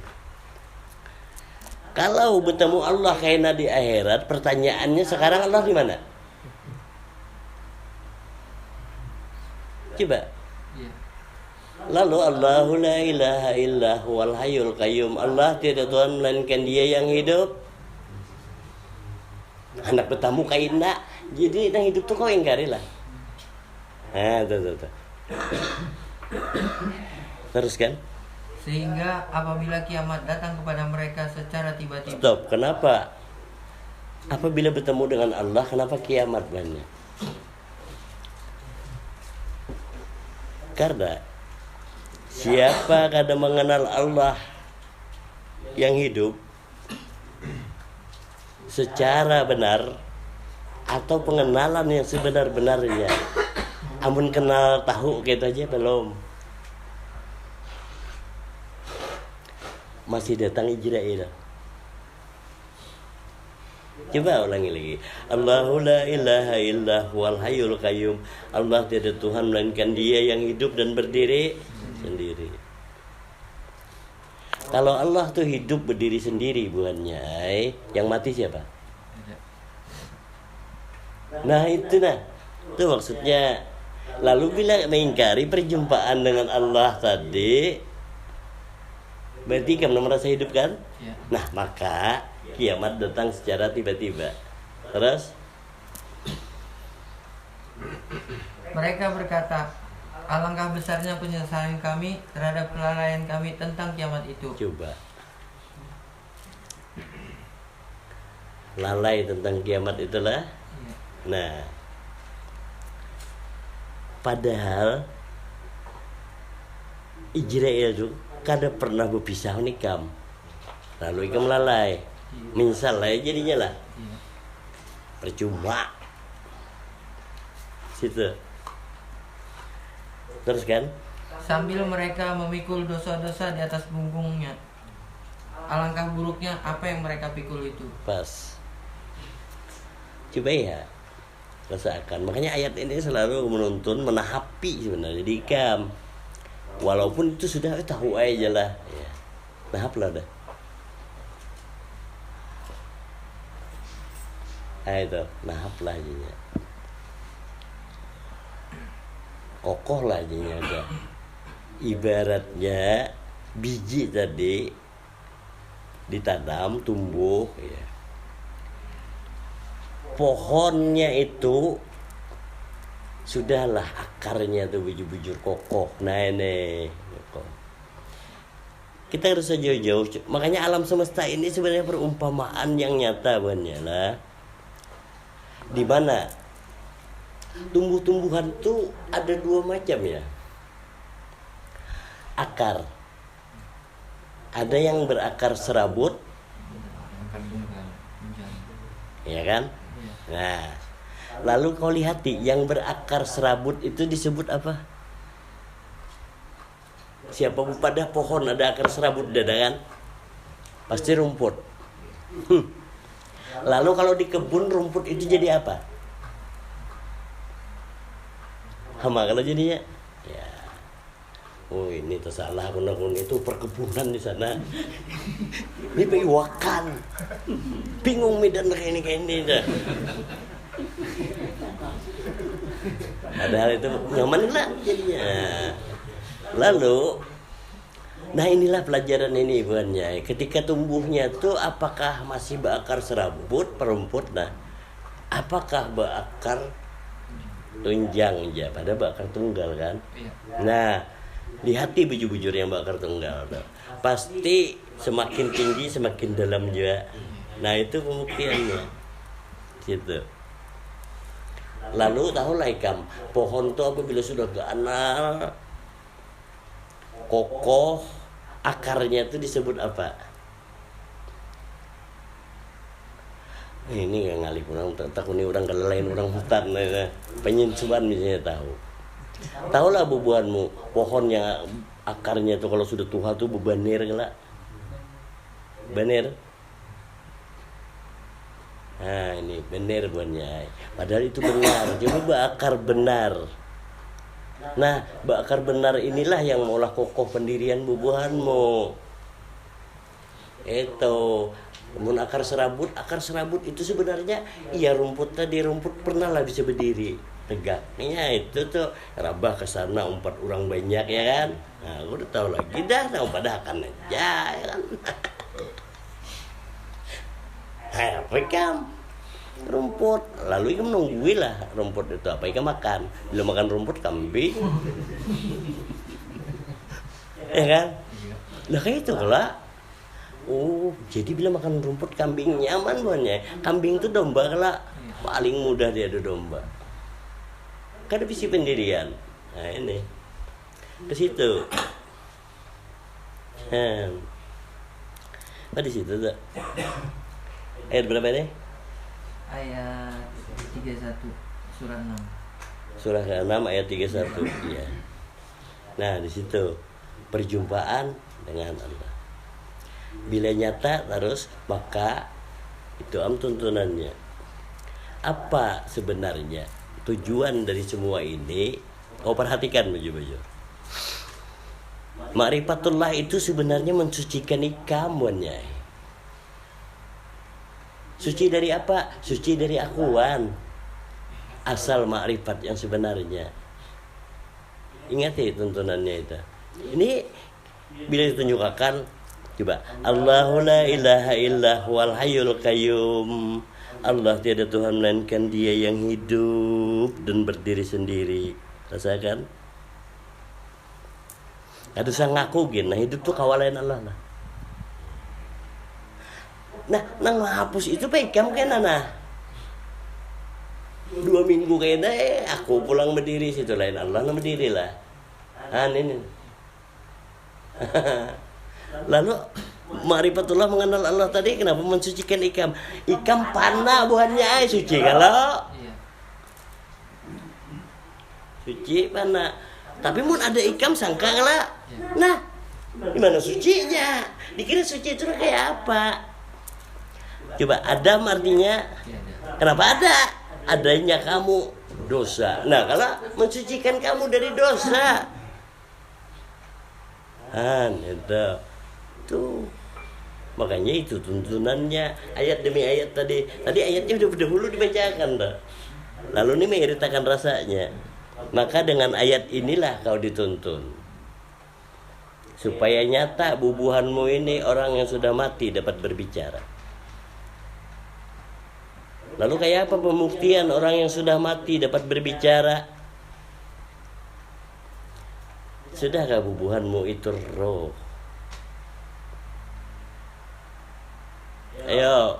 Kalau bertemu Allah kayak di akhirat, pertanyaannya sekarang Allah di mana? Coba. Lalu Allahu la ilaha illa huwal hayyul qayyum. Allah tiada Tuhan melainkan Dia yang hidup. Anak bertamu kaina. Jadi yang hidup tuh kau ingkari lah. Nah, tuh. Terus kan? Sehingga apabila kiamat datang kepada mereka secara tiba-tiba. Stop. Kenapa? Apabila bertemu dengan Allah, kenapa kiamat banyak? Karena siapa kada mengenal Allah yang hidup secara benar atau pengenalan yang sebenar-benarnya, amun kenal tahu gitu aja belum, masih datang Israel. Coba ulangi lagi. Allahu la ilaha illa huwal hayyul qayyum. Allah tiada Tuhan melainkan Dia yang hidup dan berdiri sendiri. Kalau Allah tuh hidup berdiri sendiri bukannya, yang mati siapa? Nah itu nah. Itu maksudnya. Lalu bila mengingkari perjumpaan dengan Allah tadi, Berarti kamu merasa hidup kan? Ya. Nah, maka kiamat datang secara tiba-tiba. Terus mereka berkata, alangkah besarnya penyesalan kami terhadap kelalaian kami tentang kiamat itu. Coba. Lalai tentang kiamat itulah. Ya. Nah, padahal Israel itu kada pernah berpisah nih kam. Lalu ikam lalai. Menyesal lah jadinya lah. Ya. Percuma. Situ. Terus kan? Sambil mereka memikul dosa-dosa di atas punggungnya. Alangkah buruknya apa yang mereka pikul itu. Pas. Coba ya. Rasakan. Makanya ayat ini selalu menuntun menahapi sebenarnya di kam. Walaupun itu sudah tahu aja lah. Ya. Nahap lah dah. Itu nahap lah aja. Kokoh lah aja ada. Ibaratnya biji tadi ditanam tumbuh ya. Pohonnya itu sudahlah akarnya tuh bujur-bujur kokoh. Nah ini kokoh. Kita harus jauh-jauh. Makanya alam semesta ini sebenarnya perumpamaan yang nyata banyak lah. Di mana tumbuh-tumbuhan tuh ada dua macam ya. Akar. Ada yang berakar serabut. Ya kan? Nah, lalu kau lihati yang berakar serabut itu disebut apa? Siapa pada pohon ada akar serabut ada kan? Pasti rumput. Lalu kalau di kebun rumput itu jadi apa? Hama kalau jadinya ya. Oh ini tersalah kun itu perkebunan di sana. Ini piwakan. Bingung medan kayak ini dah. Padahal itu nyaman lah jadinya. Lalu nah inilah pelajaran ini buannya. Ketika tumbuhnya tuh apakah masih berakar serabut perumput nah? Apakah berakar tunjang aja pada bakar tunggal kan? Nah, lihati bujur-bujur yang bakar tunggal tuh. Pasti semakin tinggi semakin dalam juga. Nah, itu pembuktiannya. Gitu. Lalu tahulah ikam, pohon tuh apabila sudah ganal kokoh, akarnya itu disebut apa? Ini yang ngalih orang takut nih orang kelelain orang hutan penyinsuan misalnya tahu. Tahulah bubuanmu pohonnya akarnya tuh kalau sudah tua tuh bebanir kelak. Banir. Nah ini benar buannya. Padahal itu benar. Coba bakar benar. Nah bakar benar inilah yang mengolah kokoh pendirian bubuhanmu. Itu mun akar serabut itu sebenarnya iya rumput tadi rumput pernah lah bisa berdiri tegaknya itu tuh rabah ke sana umpat orang banyak ya kan. Nah gue udah tahu lagi dah nah pada akan aja ya kan. Apa ikam rumput lalu ikam nungguin lah rumput itu apa ikam makan belum makan rumput kambing ya kan lah kayak itu lah. Oh, jadi bila makan rumput kambing nyaman buannya. Kambing itu domba kelak paling mudah dia ada domba. Kan ada visi pendirian. Nah ini ke situ. Di situ tuh. Ayat berapa nih? Ayat 31 surah 6. Surah ke-6 ayat 31. Iya. Nah, di situ perjumpaan dengan Allah. Bila nyata terus maka itu tuntunannya. Apa sebenarnya tujuan dari semua ini? Kau perhatikan baju-baju. Ma'rifatullah itu sebenarnya mensucikan ikamannya. Suci dari apa? Suci dari akuan. Asal ma'rifat yang sebenarnya. Ingat ya tuntunannya itu. Ini bila ditunjukkan Coba, Allahu la ilaha illa huwal hayyul qayyum. Allah tiada Tuhan melainkan Dia yang hidup dan berdiri sendiri. Rasakan? Ada sang ngaku gin, nah hidup tuh kawalain Allah lah. Nah, nang hapus itu pekam kena nah. 2 minggu kayaknya aku pulang berdiri situ lain Allah nah berdiri lah. Ini. Lalu Ma'rifatullah mengenal Allah tadi kenapa mensucikan ikam? Ikam panah buahnya suci kalau suci panah. Tapi mun ada ikam sangka lah. Nah, gimana sucinya? Dikira suci itu kayak apa? Coba Adam artinya kenapa ada? Adanya kamu dosa. Nah, kalau mensucikan kamu dari dosa. Itu. Tuh. Makanya itu tuntunannya ayat demi ayat tadi. Tadi ayatnya udah dahulu dibacakan dah. Lalu ini menceritakan rasanya. Maka dengan ayat inilah kau dituntun. Supaya nyata bubuhanmu ini orang yang sudah mati dapat berbicara. Lalu kayak apa pembuktian orang yang sudah mati dapat berbicara? Sudahkah bubuhanmu itu roh? Ayo.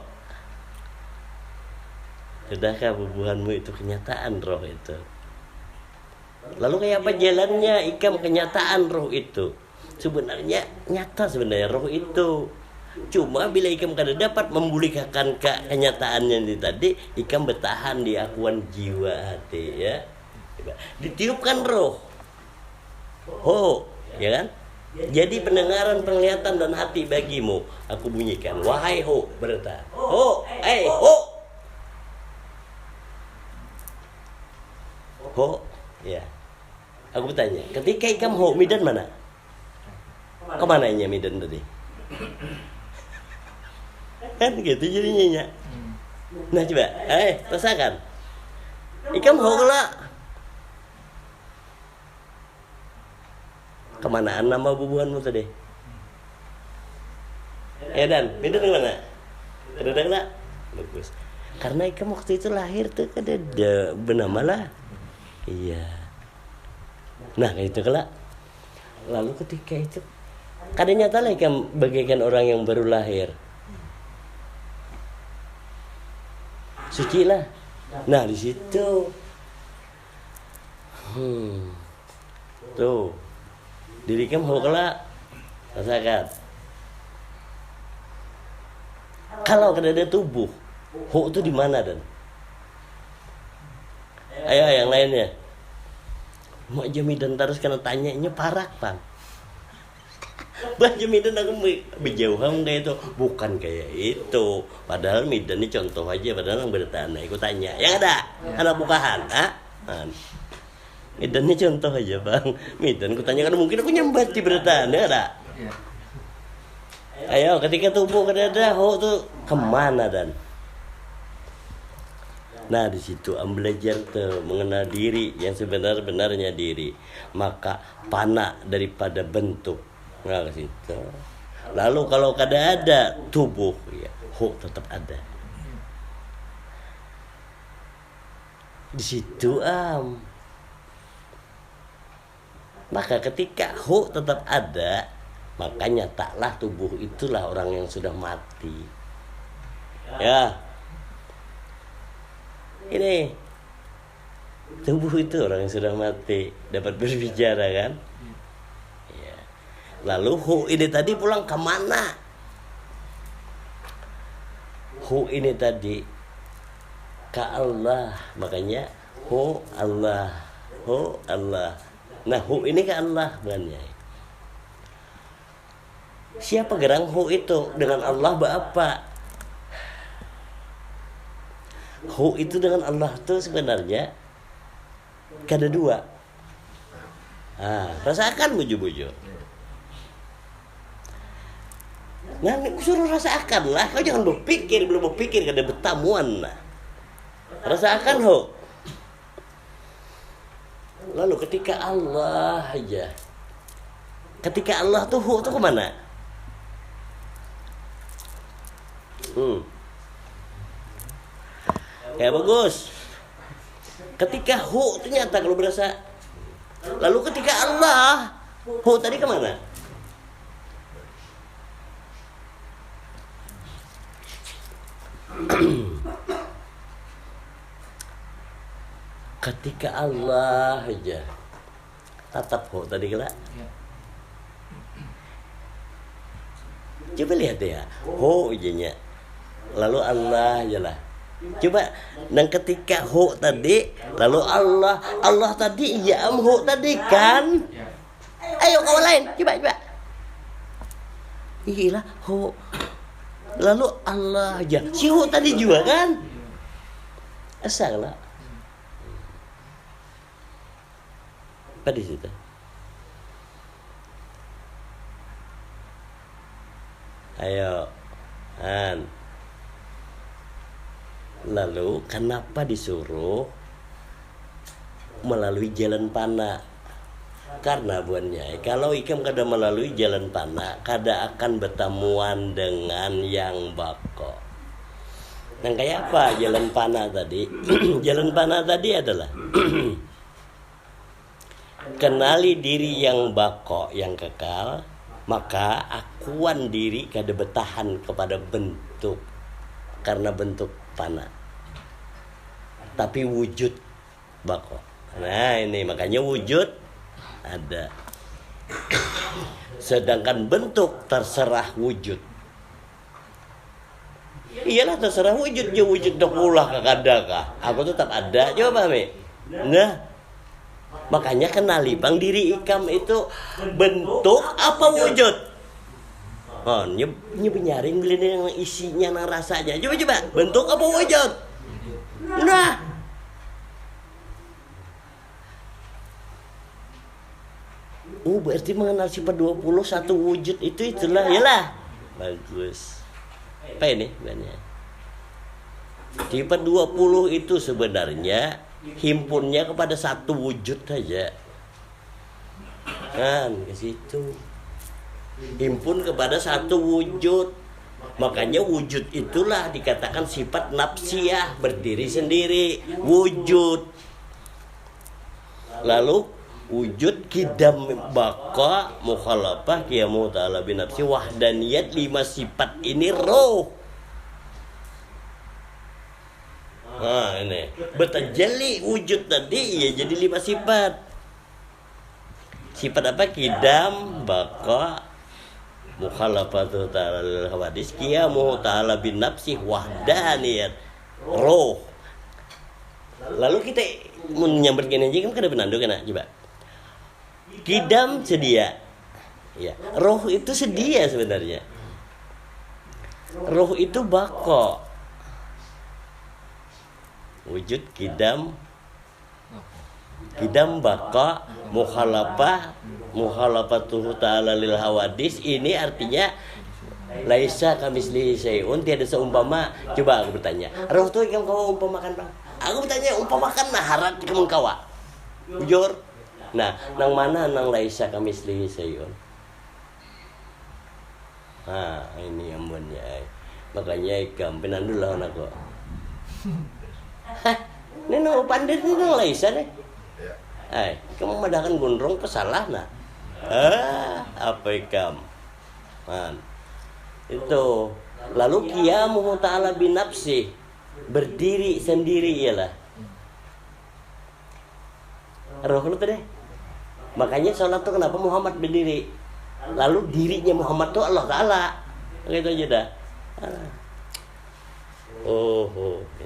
Sudahkah bubuhanmu itu kenyataan roh itu? Lalu kayak apa jalannya ikam kenyataan roh itu? Sebenarnya nyata sebenarnya roh itu. Cuma bila ikam kada dapat membulikan kenyataannya ini tadi, ikam bertahan di akuan jiwa hati ya. Ditiupkan roh. Ho, ya kan? Jadi pendengaran, penglihatan dan hati bagimu aku bunyikan. Wahai ho, berta. Ho, ho. Ho, ya. Aku bertanya, ketika ikam ho, midan mana? Kemana nya midan tadi? Kan gitu jadinya. Nah coba, rasakan. Ikam ho kelak. Kemanaan nama bubuhanmu tadi? Dan midan kemana? Ada lah. Bagus. Karena ikam waktu itu lahir tuh kada bernama lah. Iya. Nah itu kelak. Lalu ketika itu kadang nyata lah ikam bagaikan orang yang baru lahir. Suci lah. Nah di situ. Tuh. Diri kamu mau kelak. Rasakan. Kalau ada tubuh, ho itu di mana dan? Ayo yang lainnya. Mak jamidan terus kena tanyanya parah bang. Bah jamidan aku berjauhan kayak itu, bukan kayak itu. Padahal midan ini contoh aja, padahal yang bertanya, aku tanya, yang ada anak bukahan, midan ini contoh aja bang. Midan aku tanya karena mungkin aku nyambat di bertanya ada. Ayo ketika tubuh ada ho tuh kemana dan? Nah di situ belajar tuh mengenal diri yang sebenar-benarnya diri. Maka panah daripada bentuk. Nah ke situ. Lalu kalau kada ada tubuh, ya ho tetap ada. Di situ Maka ketika ho tetap ada, makanya taklah tubuh itulah orang yang sudah mati. Ya. Ini tubuh itu orang yang sudah mati dapat berbicara kan? Ya. Lalu hu ini tadi pulang kemana? Hu ini tadi ke Allah, makanya hu Allah, hu Allah. Nah hu ini ke Allah bukannya? Siapa gerang hu itu dengan Allah berapa? Hu itu dengan Allah tuh sebenarnya kada dua. Rasakan buju-buju. Nah, suruh rasakan lah. Kau jangan berpikir, belum berpikir kada bertamuan lah. Rasakan hu. Lalu ketika Allah aja. Ketika Allah tuh hu tuh kemana? Ya bagus. Ketika hu ternyata kalau berasa. Lalu ketika Allah, hu tadi kemana? Ketika Allah aja tatap hu tadi kira. Coba lihat ya, hu ijanya. Lalu Allah aja lah. Coba, dan ketika hu tadi, lalu Allah tadi ya hu tadi kan? Ayo kawan lain, coba. Iya hu. Lalu Allah aja. Si hu tadi juga kan? Asal lah. Apa di situ? Ayo, lalu kenapa disuruh melalui jalan panah? Karena buannya kalau ikam kada melalui jalan panah, kada akan bertemuan dengan yang bako. Nah kayak apa jalan panah tadi? Jalan panah tadi adalah kenali diri yang bako, yang kekal, maka akuan diri kada bertahan kepada bentuk, karena bentuk panah, tapi wujud bako. Nah ini makanya wujud ada, sedangkan bentuk terserah wujud. Iyalah terserah wujud, je wujud dak ulah kakadakah aku tetap ada. Coba me. Nah makanya kenali bang diri ikam itu bentuk apa wujud. Oh, nyaring beli yang isinya nang rasanya. Coba bentuk apa wujud. Nah berarti mengenal sifat 21 wujud itulah yalah. Bagus. Apa ini sebenarnya? Sifat 20 itu sebenarnya himpunnya kepada satu wujud saja. Kan ke situ. Himpun kepada satu wujud. Makanya wujud itulah dikatakan sifat nafsiyah, berdiri sendiri, wujud. Lalu wujud kidam baqa mukhalafah qiyamu ta'ala binafsi wahdaniyat, 5 sifat ini roh. Nah ini bertajalli wujud tadi ya jadi 5 sifat. Sifat apa? Kidam baqa mukhalafatu ta'ala lil hawadis qiyamu ta'ala binafsi wahdaniyat, roh. Lalu kita menyambut gini aja kan kada benandu kena coba. Kidam sedia, ya. Roh itu sedia sebenarnya. Roh itu bako. Wujud kidam bako mukhalafatuhu ta'ala lil hawadis. Ini artinya laisa kamislihi syai'un, tiada seumpama. Coba aku bertanya, roh itu yang kau umpamakan bang? Aku bertanya umpamakan naharat kamu kawa. Jujur. Nah, nang mana nang laisa kamislihi syai'un. Nah, ini ambonnya. Makanya ikam penandulah anakku. Ini nang pandai ni nang laisa nih. Kamu madakan gondrong kesalah nah. Apa ikam? Man. Itu. Lalu qiyamuhu ta'ala binafsi, berdiri sendiri ialah roh lu tadi. Makanya sholat tuh kenapa Muhammad berdiri, lalu dirinya Muhammad tuh Allah Ta'ala, gitu aja dah.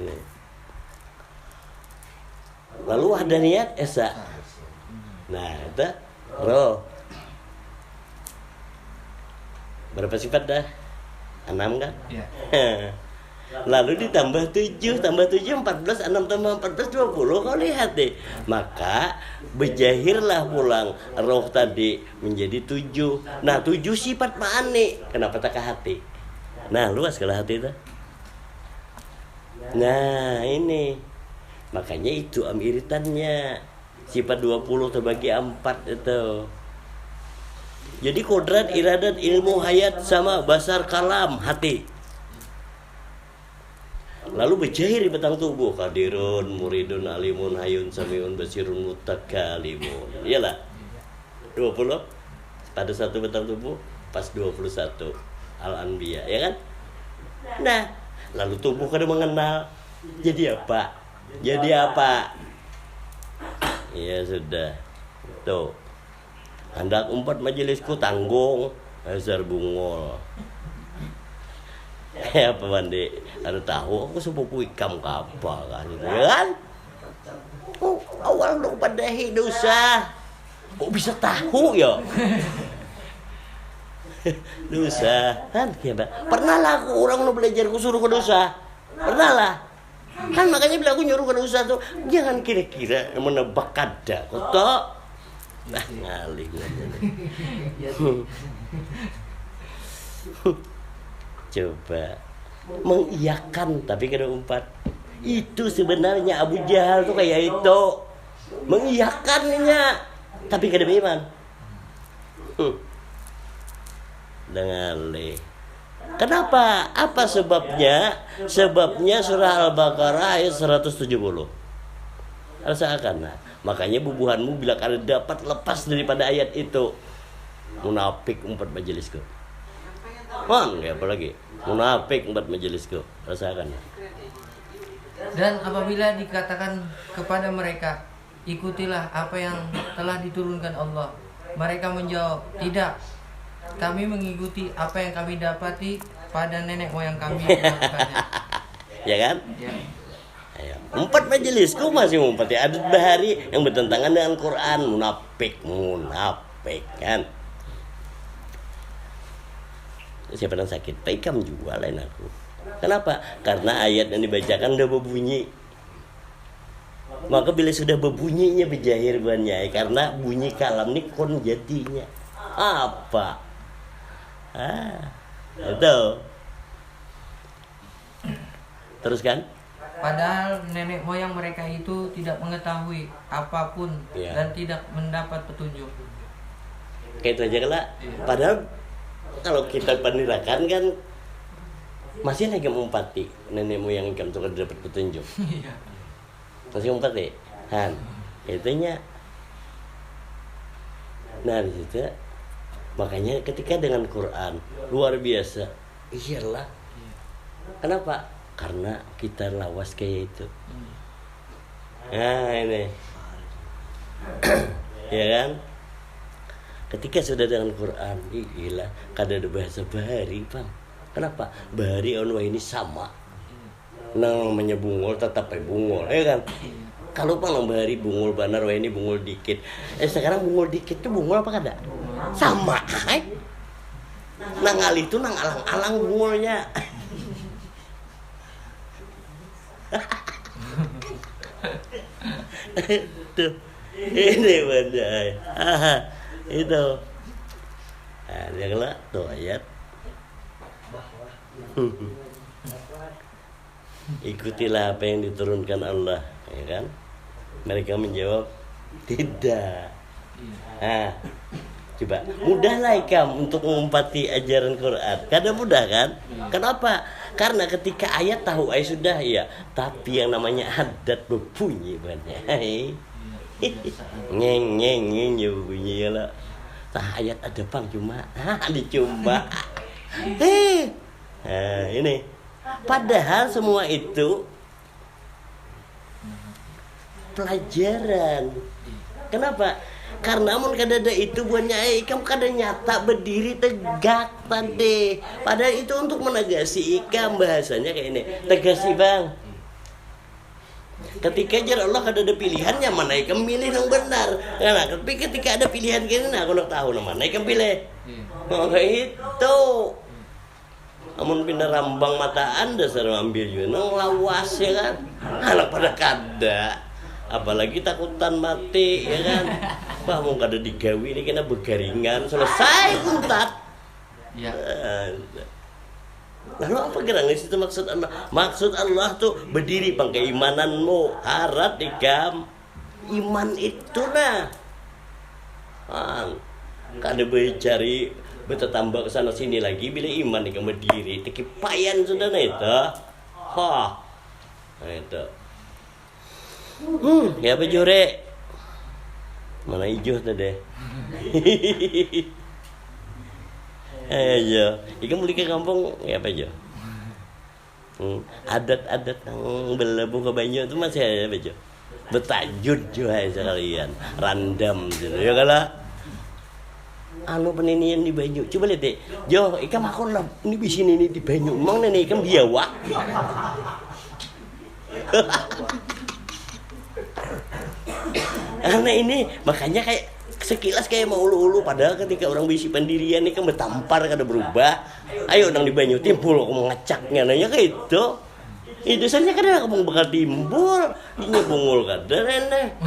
Ini. Lalu ada niat esa. Nah itu roh. Berapa sifat dah? 6 kan? Ya. Lalu ditambah 7, tambah 7 14, 6 tambah 14 20. Kau lihat deh. Maka bejahirlah pulang roh tadi menjadi 7. Nah 7 sifat ma'ani. Kenapa tak ke hati? Nah luas kalau hati itu. Nah ini. Makanya itu amiritannya. Sifat 20 terbagi 4 itu. Jadi kodrat, iradat, ilmu, hayat sama basar, kalam, hati. Lalu berjahir di batang tubuh, qadirun, muridun, alimun, hayun, samiun, basirun, mutakalimun. Iyalah. 20 pada satu batang tubuh pas 21 Al-Anbiya, ya kan? Nah, lalu tubuh kada mengenal. Jadi apa? Jadi apa? Ya sudah. Tuh. Hendak umpat majelisku tanggung Azhar bungol. Apa mandi? Ada tahu aku sepupu ikam kapal kan gitu kan? Oh, awal dong padahi dosa. Kok bisa tahu ya? Dosa kan ya, pernah lah aku orang mau belajar aku suruh ke dosa. Pernah lah. Kan makanya bila aku nyuruh ke dosa tuh jangan kira-kira menebak kada kotok. Nah, ngalih coba mengiyakan tapi kada umpat. Itu sebenarnya Abu Jahal tuh kayak itu. Mengiyakannya tapi kada beriman. Dengarlah. Kenapa? Apa sebabnya? Sebabnya surah Al-Baqarah ayat 170. Rasakan. Nah, makanya bubuhanmu bila kada dapat lepas daripada ayat itu. Munafik umpat majelisku. Ya apalagi? Munafik umpat majelisku. Rasakan. Dan apabila dikatakan kepada mereka, ikutilah apa yang telah diturunkan Allah, mereka menjawab, tidak. Kami mengikuti apa yang kami dapati pada nenek moyang kami. Ya kan? Ya. Ayo. 4 majelisku masih mengumpati adat bahari yang bertentangan dengan Quran. Munafik kan? Siapa yang sakit? Ikam juga lain aku. Kenapa? Karena ayat yang dibacakan udah berbunyi. Maka bila sudah berbunyinya berjahir banyak, karena bunyi kalam ini kon jadinya apa? Itu. Terus kan? Padahal nenek moyang mereka itu tidak mengetahui apapun dan tidak mendapat petunjuk. Kayak itu aja lah. Padahal kalau kita penirakan kan masih lagi mengumpati nenek moyang ikan tuh dapat petunjuk. Masih mengumpati. Han, itunya. Nah di situ makanya ketika dengan Quran luar biasa. Iyalah. Kenapa? Karena kita lawas kayak itu. Nah ini. Ya kan? Ketika sudah dengan Quran, gila, kada ada bahasa bahari, Bang. Kenapa? Bahari onwa ini sama. Namanya bungol tetap bungol, ya kan? Kalau Bang bahari bungol banar wah ini bungol dikit. Sekarang bungol dikit tuh bungol apa kada? Sama, nang alih itu nang alang-alang bungolnya. Tuh, ini benar. Itu. Nah, lihatlah tuh ayat. Ikutilah apa yang diturunkan Allah, ya kan? Mereka menjawab tidak. Nah, coba mudahlah ikam untuk mengumpati ajaran Quran. Kada mudah kan? Kenapa? Karena ketika ayat tahu ayat sudah ya, tapi yang namanya adat berbunyi banyak. Ngeng ya bunyi lah. Tah ayat ada Bang cuma dicuma. Nah, ini. Padahal semua itu pelajaran. Kenapa? Karena mun kada ada itu buatnya ikam kada nyata berdiri tegak tadi. Padahal itu untuk menegasi ikam, bahasanya kayak ini. Tegasi Bang. Ketika jar Allah kada ada pilihannya mana ikam pilih yang benar. Nah, tapi ketika ada pilihan gini aku nak tahu mana ikam pilih. Oh itu. Amun pindah rambang mata anda sareng ambil juga nang lawas ya kan. Anak pada kada. Apalagi takutan mati ya kan. Bah mau kada digawi ini kena bergaringan selesai untat. Ya. Lalu apa gerang itu maksud Allah? Maksud Allah tuh berdiri bang keimananmu, harap ikam. Iman itu nah. Kada bercari bertambah ke sana sini lagi bila iman ikam berdiri, tekipayan sudah nah itu. Nah itu. Ya apa jore? Mana hijau tadi? Ayo, ikan beli ke kampung ya apa aja? Adat-adat yang berlabuh ke Banyu itu masih ada apa aja? Betajud juga sekalian, random gitu ya kalau anu peninian di Banyu. Coba lihat deh, Jo, ikan makan lah ini di sini nih di Banyu. Emang nenek ikan biawak. Karena ini makanya kayak sekilas kayak mau ulu-ulu, padahal ketika orang bisi pendirian ini kan bertampar kada berubah. Ayo orang di Banyu timbul kamu ngacaknya nanya kayak itu. Itu saja kada kamu bakal timbul, ini bungul kada nenek.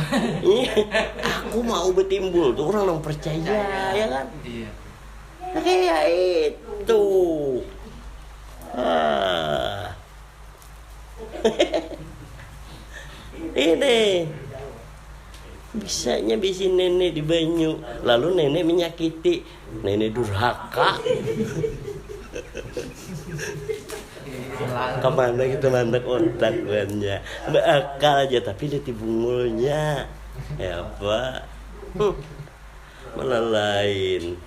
Aku mau bertimbul tuh orang yang percaya ya kan. Nah, kayak itu. Ini bisanya bisin nenek di Banyu, lalu nenek menyakiti, nenek durhaka. Kemana kita mandek otak banyak, berakal aja tapi lihat bungulnya, ya apa? Malah lain.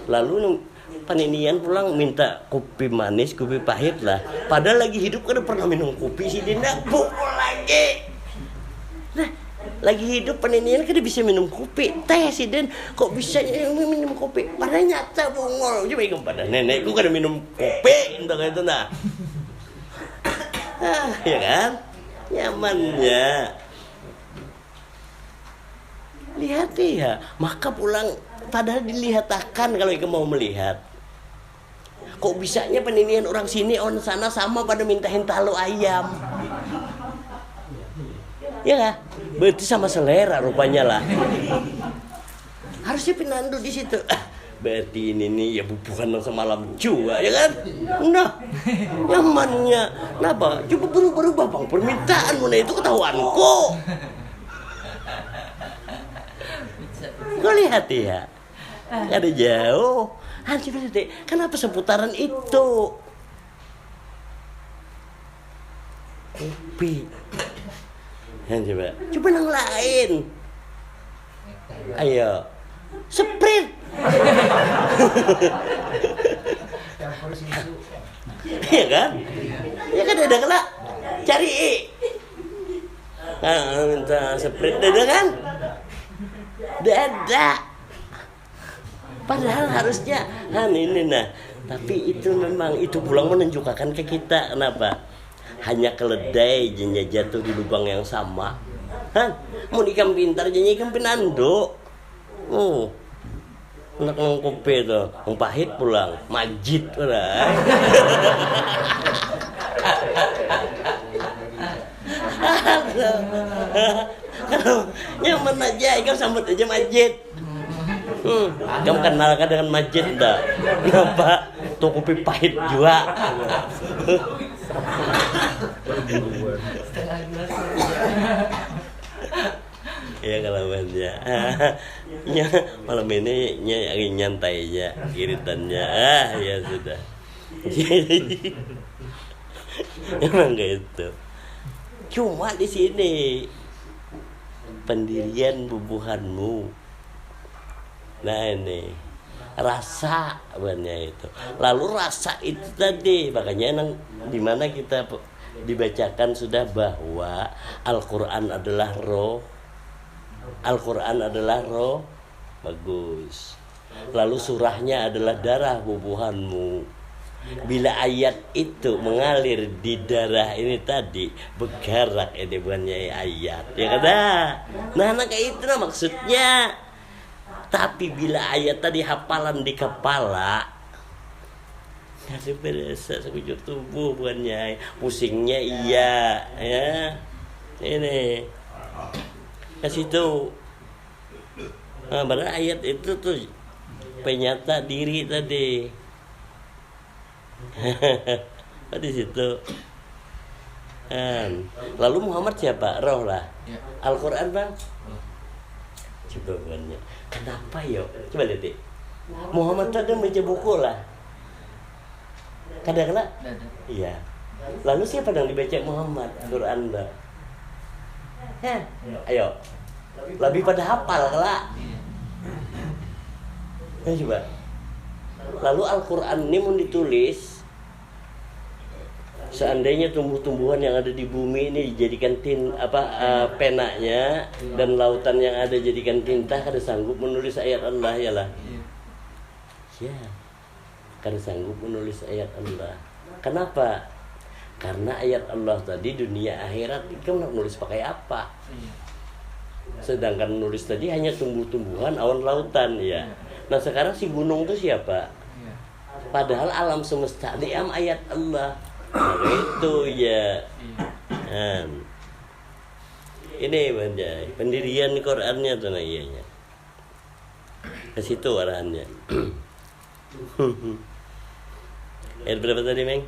Lalu paninian pulang minta kopi manis, kopi pahit lah. Padahal lagi hidup kan pernah minum kopi sih dia nak pukul lagi. Nah, lagi hidup paninian kan dia bisa minum kopi, teh sih dan kok bisa minum kopi? Padahal nyata bungol. Coba ikut pada nenekku kan minum kopi, entah itu nah. Ya kan? Nyamannya. Lihat ya, maka pulang padahal dilihat-akan kalau ikan mau melihat. Kok bisanya peninian orang sini orang sana sama pada mintain talo ayam. Ya kan? Berarti sama selera rupanya lah. Harusnya pinandu di situ. Berarti ini nih ya bukan semalam juga ya kan? Nah, nyamannya. Kenapa? Coba berubah bang permintaanmu nah itu ketahuanku. Kau lihat ya, gak ada jauh. Coba lihat, kenapa seputaran itu? Kopi. Coba yang lain. Ayo, sprint. Iya kan? Ya kan ada kelak. Cari minta sprint ada kan? Dada. Padahal harusnya ini nah. Tapi itu memang itu pulang menunjukkan ke kita kenapa? Hanya keledai jenya jatuh di lubang yang sama. Mau ikan pintar jenya ikan pinando. Enak nang kopi tuh, yang pahit pulang, majid orang. Nyaman aja, ikan sambut aja majid. Kamu kenal kan dengan majid dah? Kenapa? Tuh kopi pahit juga. Ya kalau banyak. Ya malam ini nyantai aja iritannya. Ya sudah. Emang gitu. Cuma di sini pendirian bubuhanmu. Nah ini rasa banyak itu. Lalu rasa itu tadi makanya di mana kita dibacakan sudah bahwa Al-Quran adalah roh. Al-Quran adalah roh. Bagus. Lalu surahnya adalah darah bubuhanmu. Bila ayat itu mengalir di darah ini tadi bergerak ini bukannya ayat ya kata. Nah kayak itu nah maksudnya. Tapi bila ayat tadi hafalan di kepala ada berasa sekujur tubuh bukannya pusingnya iya ya ini kasih tuh. Nah, padahal ayat itu tuh penyata diri tadi. Di situ. Lalu Muhammad siapa? Roh lah. Al-Quran bang. Coba banyak. Kenapa yo? Coba lihat deh. Muhammad tadi baca buku lah. Kadang-kadang. Iya. Lalu siapa yang dibaca Muhammad Quran dah? Ayo. Lebih pada hafal kelak. Coba. Lalu Al-Quran ini mau ditulis, seandainya tumbuh-tumbuhan yang ada di bumi ini dijadikan penanya, dan lautan yang ada jadikan tinta, kada sanggup menulis ayat Allah ya lah. Ya, kada sanggup menulis ayat Allah. Kenapa? Karena ayat Allah tadi dunia akhirat itu nak nulis pakai apa? Sedangkan nulis tadi hanya tumbuh-tumbuhan, awan, lautan ya. Nah sekarang si gunung itu siapa? Padahal alam semesta niam ayat Allah. Nah, itu ya. Ini banjai pendirian Qurannya tuh nah ianya. Ke situ arahannya. Ayat berapa tadi, Meng?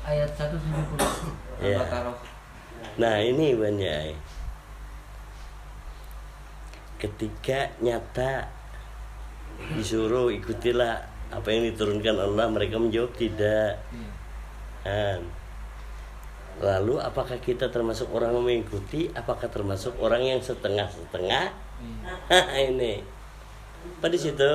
Ayat 170 Ya. Al-Baqarah. Nah ini banjai. Ketika nyata disuruh ikutilah apa yang diturunkan Allah, mereka menjawab tidak. Lalu apakah kita termasuk orang yang mengikuti? Apakah termasuk orang yang setengah-setengah? Ini pada situ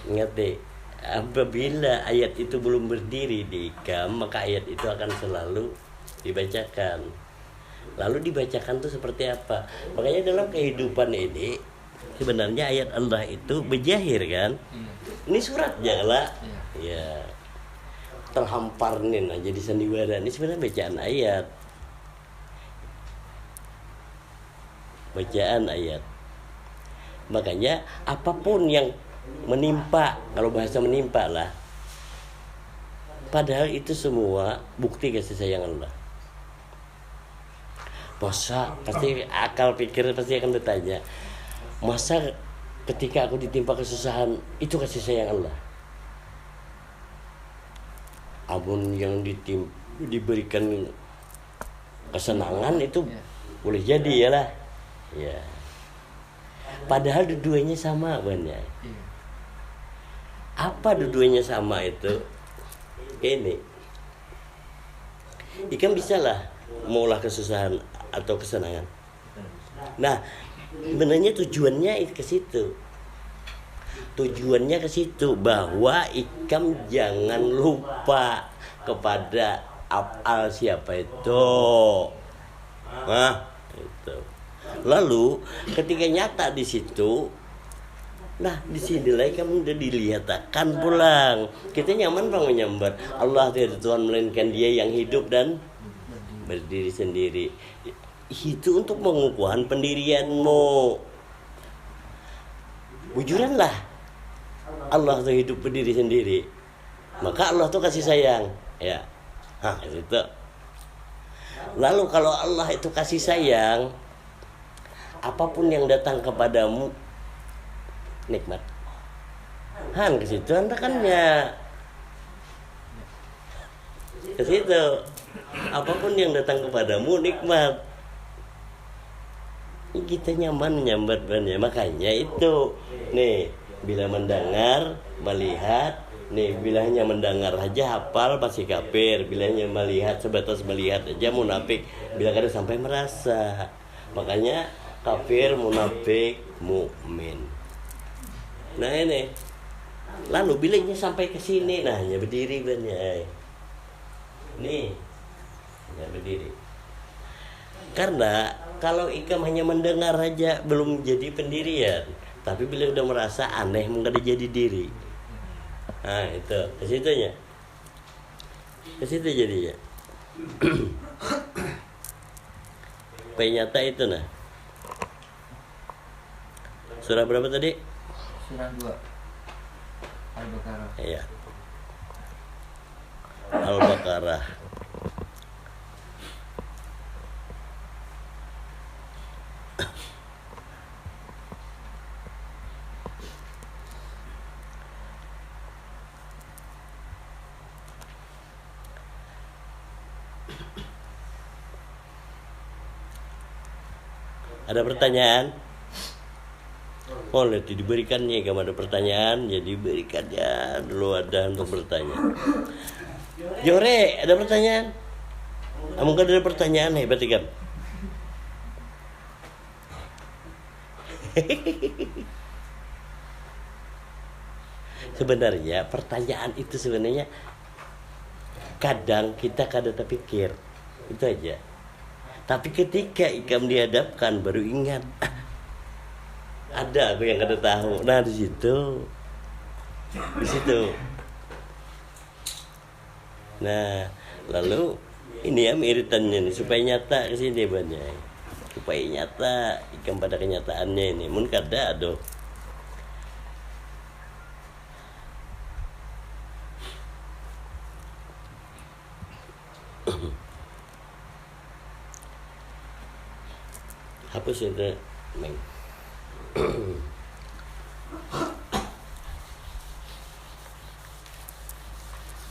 ingat deh, apabila ayat itu belum berdiri di ikam, maka ayat itu akan selalu dibacakan. Lalu dibacakan tuh seperti apa? Makanya dalam kehidupan ini sebenarnya ayat Allah itu berjahir kan? Ini suratnya lah. Ya. Terhampar nih nah, jadi sandiwara. Ini sebenarnya bacaan ayat. Bacaan ayat. Makanya apapun yang menimpa, kalau bahasa menimpa lah, padahal itu semua bukti kasih sayang Allah. Masa pasti akal pikir pasti akan bertanya, masa ketika aku ditimpa kesusahan itu kasih sayang Allah? Amun yang diberikan kesenangan itu boleh jadi ya lah. Ya. Padahal dua-duanya sama banyak. Apa dua-duanya sama itu? Ini. Ikan bisa lah maulah kesusahan atau kesenangan. Nah, sebenarnya tujuannya ke situ. Tujuannya ke situ bahwa ikam jangan lupa kepada af'al siapa itu. Nah, itu. Lalu ketika nyata di situ, nah di sini lagi kamu udah dilihatkan pulang. Kita nyaman bang menyambar. Allah tiada Tuhan melainkan Dia yang hidup dan berdiri sendiri. Itu untuk mengukuhkan pendirianmu. Bujuranlah Allah tuh hidup berdiri sendiri, maka Allah tuh kasih sayang ya. Itu. Lalu kalau Allah itu kasih sayang, apapun yang datang kepadamu nikmat. Ke situ anda kan ya. Ke situ. Apapun yang datang kepadamu nikmat. Kita nyaman menyambat banyak. Makanya itu nih, bila mendengar, melihat, nih bila hanya mendengar aja hafal pasti kafir, bila hanya melihat sebatas melihat aja munafik, bila kada sampai merasa. Makanya kafir, munafik, mukmin. Nah ini. Lalu bilangnya sampai ke sini, nah hanya berdiri banyak. Nih. Hanya berdiri. Karena kalau ikam hanya mendengar aja belum jadi pendirian, tapi bila udah merasa aneh mengada jadi diri. Nah itu ke situnya. Ke situ jadinya. Nyata itu nah. Surah berapa tadi? Surah 2 Al-Baqarah. Iya. Al-Baqarah. Ada pertanyaan? Oh, nanti diberikannya kalau ada pertanyaan, jadi berikannya dulu ada untuk bertanya. Jore, ada pertanyaan? Mungkin ada pertanyaan hebat kan? Sebenarnya pertanyaan itu sebenarnya kadang kita kadang terpikir itu aja. Tapi ketika ikam dihadapkan baru ingat ada aku yang kada tahu. Nah di situ. Nah lalu ini ya iritannya nih supaya nyata ke sini banyak. Supaya nyata ikam pada kenyataannya ini. Mun kada aduh. Hapus itu, Meng.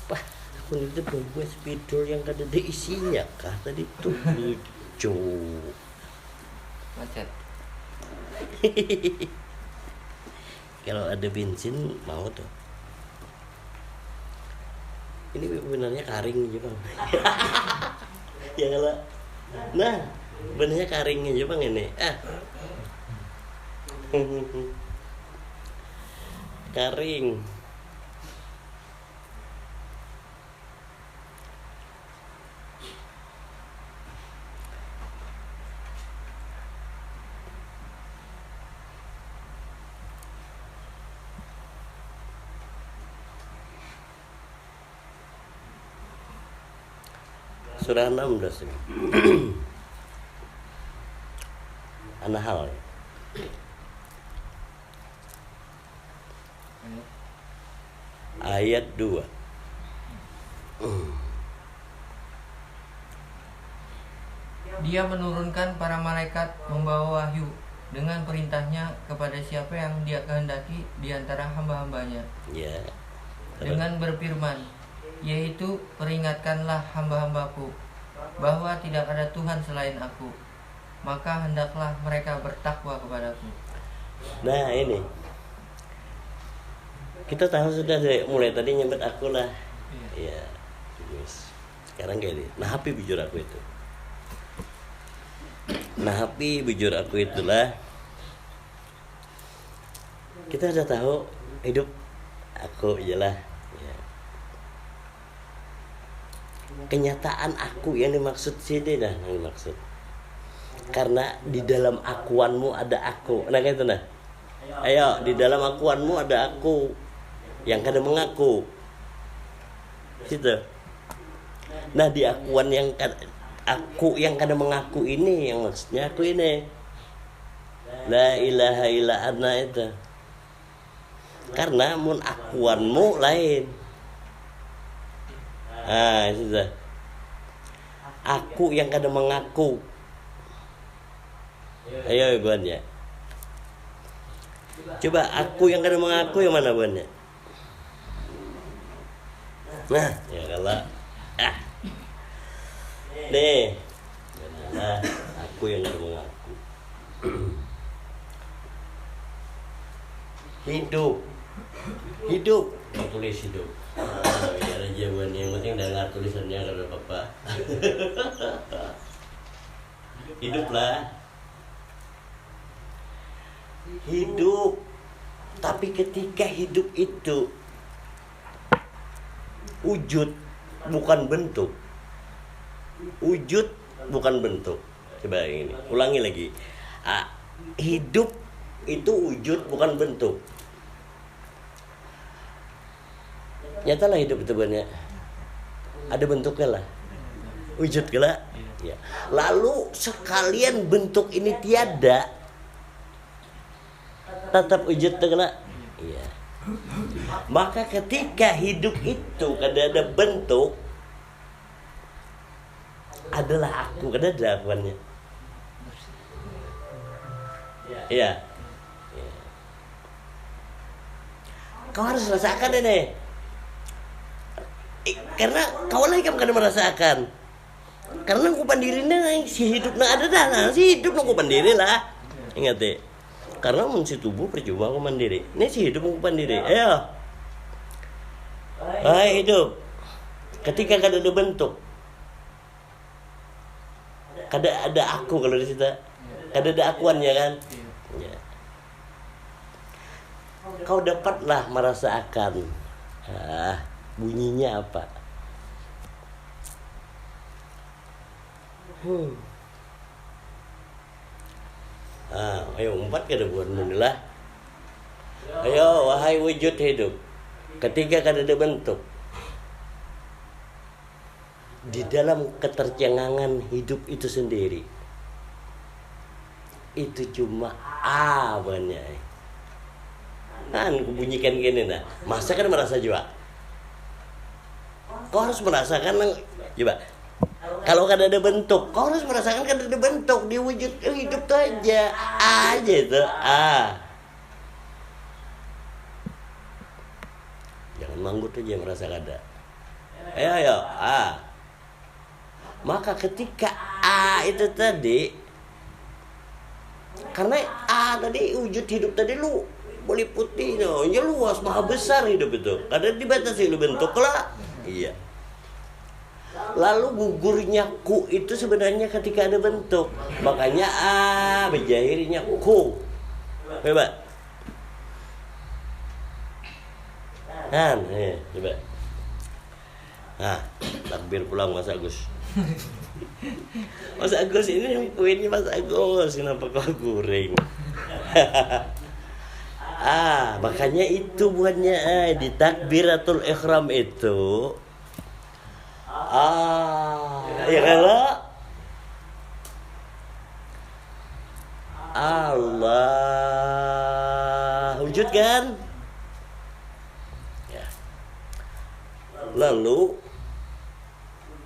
Wah, aku itu membuat spidol yang kada ada isinya kah tadi tuh lucu. Macet. Kalau ada bensin mau tuh. Ini benarnya karing aja bang. Ya kalau, nah benarnya karing aja bang ini. Karing. Surah 16 ini. An-Nahl. Ayat 2. Dia menurunkan para malaikat membawa wahyu dengan perintahnya kepada siapa yang dia kehendaki di antara hamba-hambanya. Ya. Dengan berfirman, yaitu peringatkanlah hamba-hambaku bahwa tidak ada Tuhan selain aku, maka hendaklah mereka bertakwa kepadaku. Nah ini kita tahu sudah dari mulai tadi nyebut aku lah. Iya. Yes. Sekarang kayak ini. Nah happy bujur aku itu. Nah happy bujur aku itulah. Kita sudah tahu hidup aku iyalah. Ya. Kenyataan aku yang dimaksud sini dah yang dimaksud. Karena di dalam akuanmu ada aku. Nah kayak itu nah. Ayo di dalam akuanmu ada aku yang kada mengaku. Situ. Nah di akuan yang aku yang kada mengaku ini yang maksudnya aku ini. La ilaha illa ana itu. Karena mun akuanmu lain. Sudah. Aku yang kada mengaku. Ayo Buan ya. Coba aku yang kada mengaku yang mana Buan ya? Nah, ya kalau nih. Nah, aku yang kada mengaku. Hidup. Kau tulis hidup. Biar aja Buan yang penting dengar tulisannya kada apa-apa. Hiduplah. Hidup. Tapi ketika hidup itu wujud bukan bentuk. Wujud bukan bentuk. Coba ini, ulangi lagi. Hidup itu wujud bukan bentuk. Nyatalah hidup itu banyak. Ada bentuknya lah. Wujud gila. Ya. Lalu sekalian bentuk ini tiada, tetap wujud gila. Iya. Maka ketika hidup itu kada ada bentuk, adalah aku, kada ada akuannya. Iya. Kau harus rasakan ini. Karena kau lagi kamu kada merasakan. Karena aku pandirinya si hidup nak ada dah, si hidup aku pandiri lah. Ingat deh. Karena si tubuh percuma aku mandiri. Ini si hidup aku mandiri. Ayo. Hai hidup. Ketika kada ada bentuk, kada ada aku kalau di situ. Kada ada akuannya kan. Ya. Kau dapatlah merasakan bunyinya apa. Ayo umpat kada buat inilah. Ayo wahai wujud hidup, ketika kada ada bentuk, di dalam ketercengangan hidup itu sendiri, itu cuma banyak. Kan kubunyikan gini nah, masa kan merasa juga. Kau harus merasakan, coba. Kalau kan ada bentuk, kau harus merasakan kan ada bentuk di wujud hidup tuh aja itu Jangan manggut aja merasa ada. Ayo Maka ketika itu tadi, karena tadi wujud hidup tadi lu meliputi, luas maha besar hidup itu. Karena dibatasi lu bentuk lah. Iya. Lalu gugurnya ku itu sebenarnya ketika ada bentuk. Makanya berjahirnya ku. Coba. Kan, coba. Takbir pulang Mas Agus. Mas Agus ini yang kuenya Mas Agus, kenapa kau goreng? Makanya itu buatnya di takbiratul ihram itu. Ya kalau Allah wujud kan? Ya. Lalu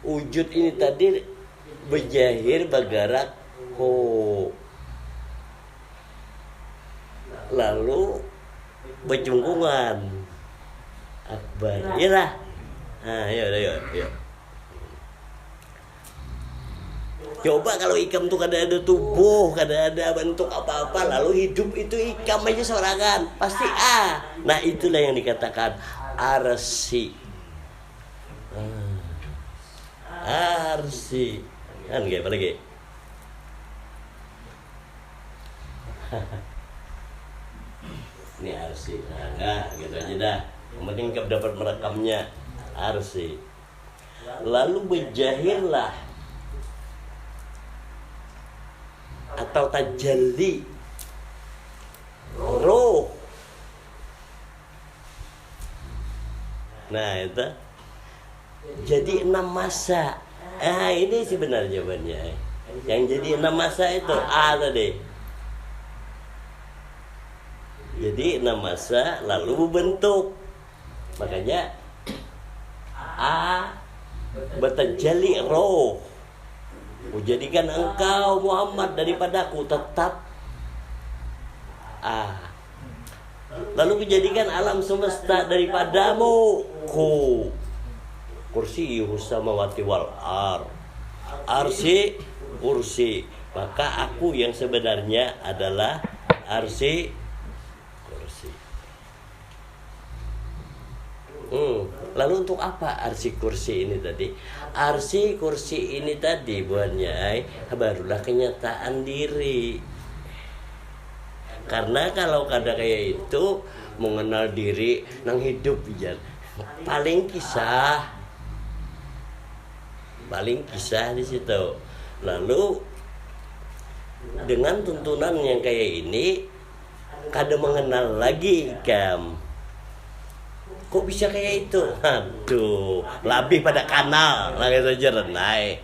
wujud ini tadi berjahir bergerak lalu berjungkungan akbar. Iyalah. Yuk. Coba kalau ikam tuh kada ada tubuh, kada ada bentuk apa-apa, lalu hidup itu ikam aja sorangan, pasti Nah itulah yang dikatakan arsi. Arsi. Kan apa lagi? Ini arsi. Gitu aja dah. Yang penting ikam dapat merekamnya. Arsi. Lalu berjahirlah atau tajalli roh. Nah itu jadi 6 masa. Ini sebenarnya jawabannya. Yang jadi 6 masa itu tadi. Jadi 6 masa lalu bentuk. Makanya bertajalli roh. Jadikan engkau Muhammad daripadaku tetap lalu menjadikan alam semesta daripadamu kursi samawati wal arsi kursi. Maka aku yang sebenarnya adalah arsi kursi. Lalu untuk apa arsi kursi ini tadi? Arsi kursi ini tadi buatnya barulah kenyataan diri. Karena kalau kada kayak itu mengenal diri nang hidup ya paling kisah di situ. Lalu dengan tuntunan yang kayak ini kada mengenal lagi ikam. Kok bisa kayak itu? Aduh, lebih pada kanal, lagi saja renai.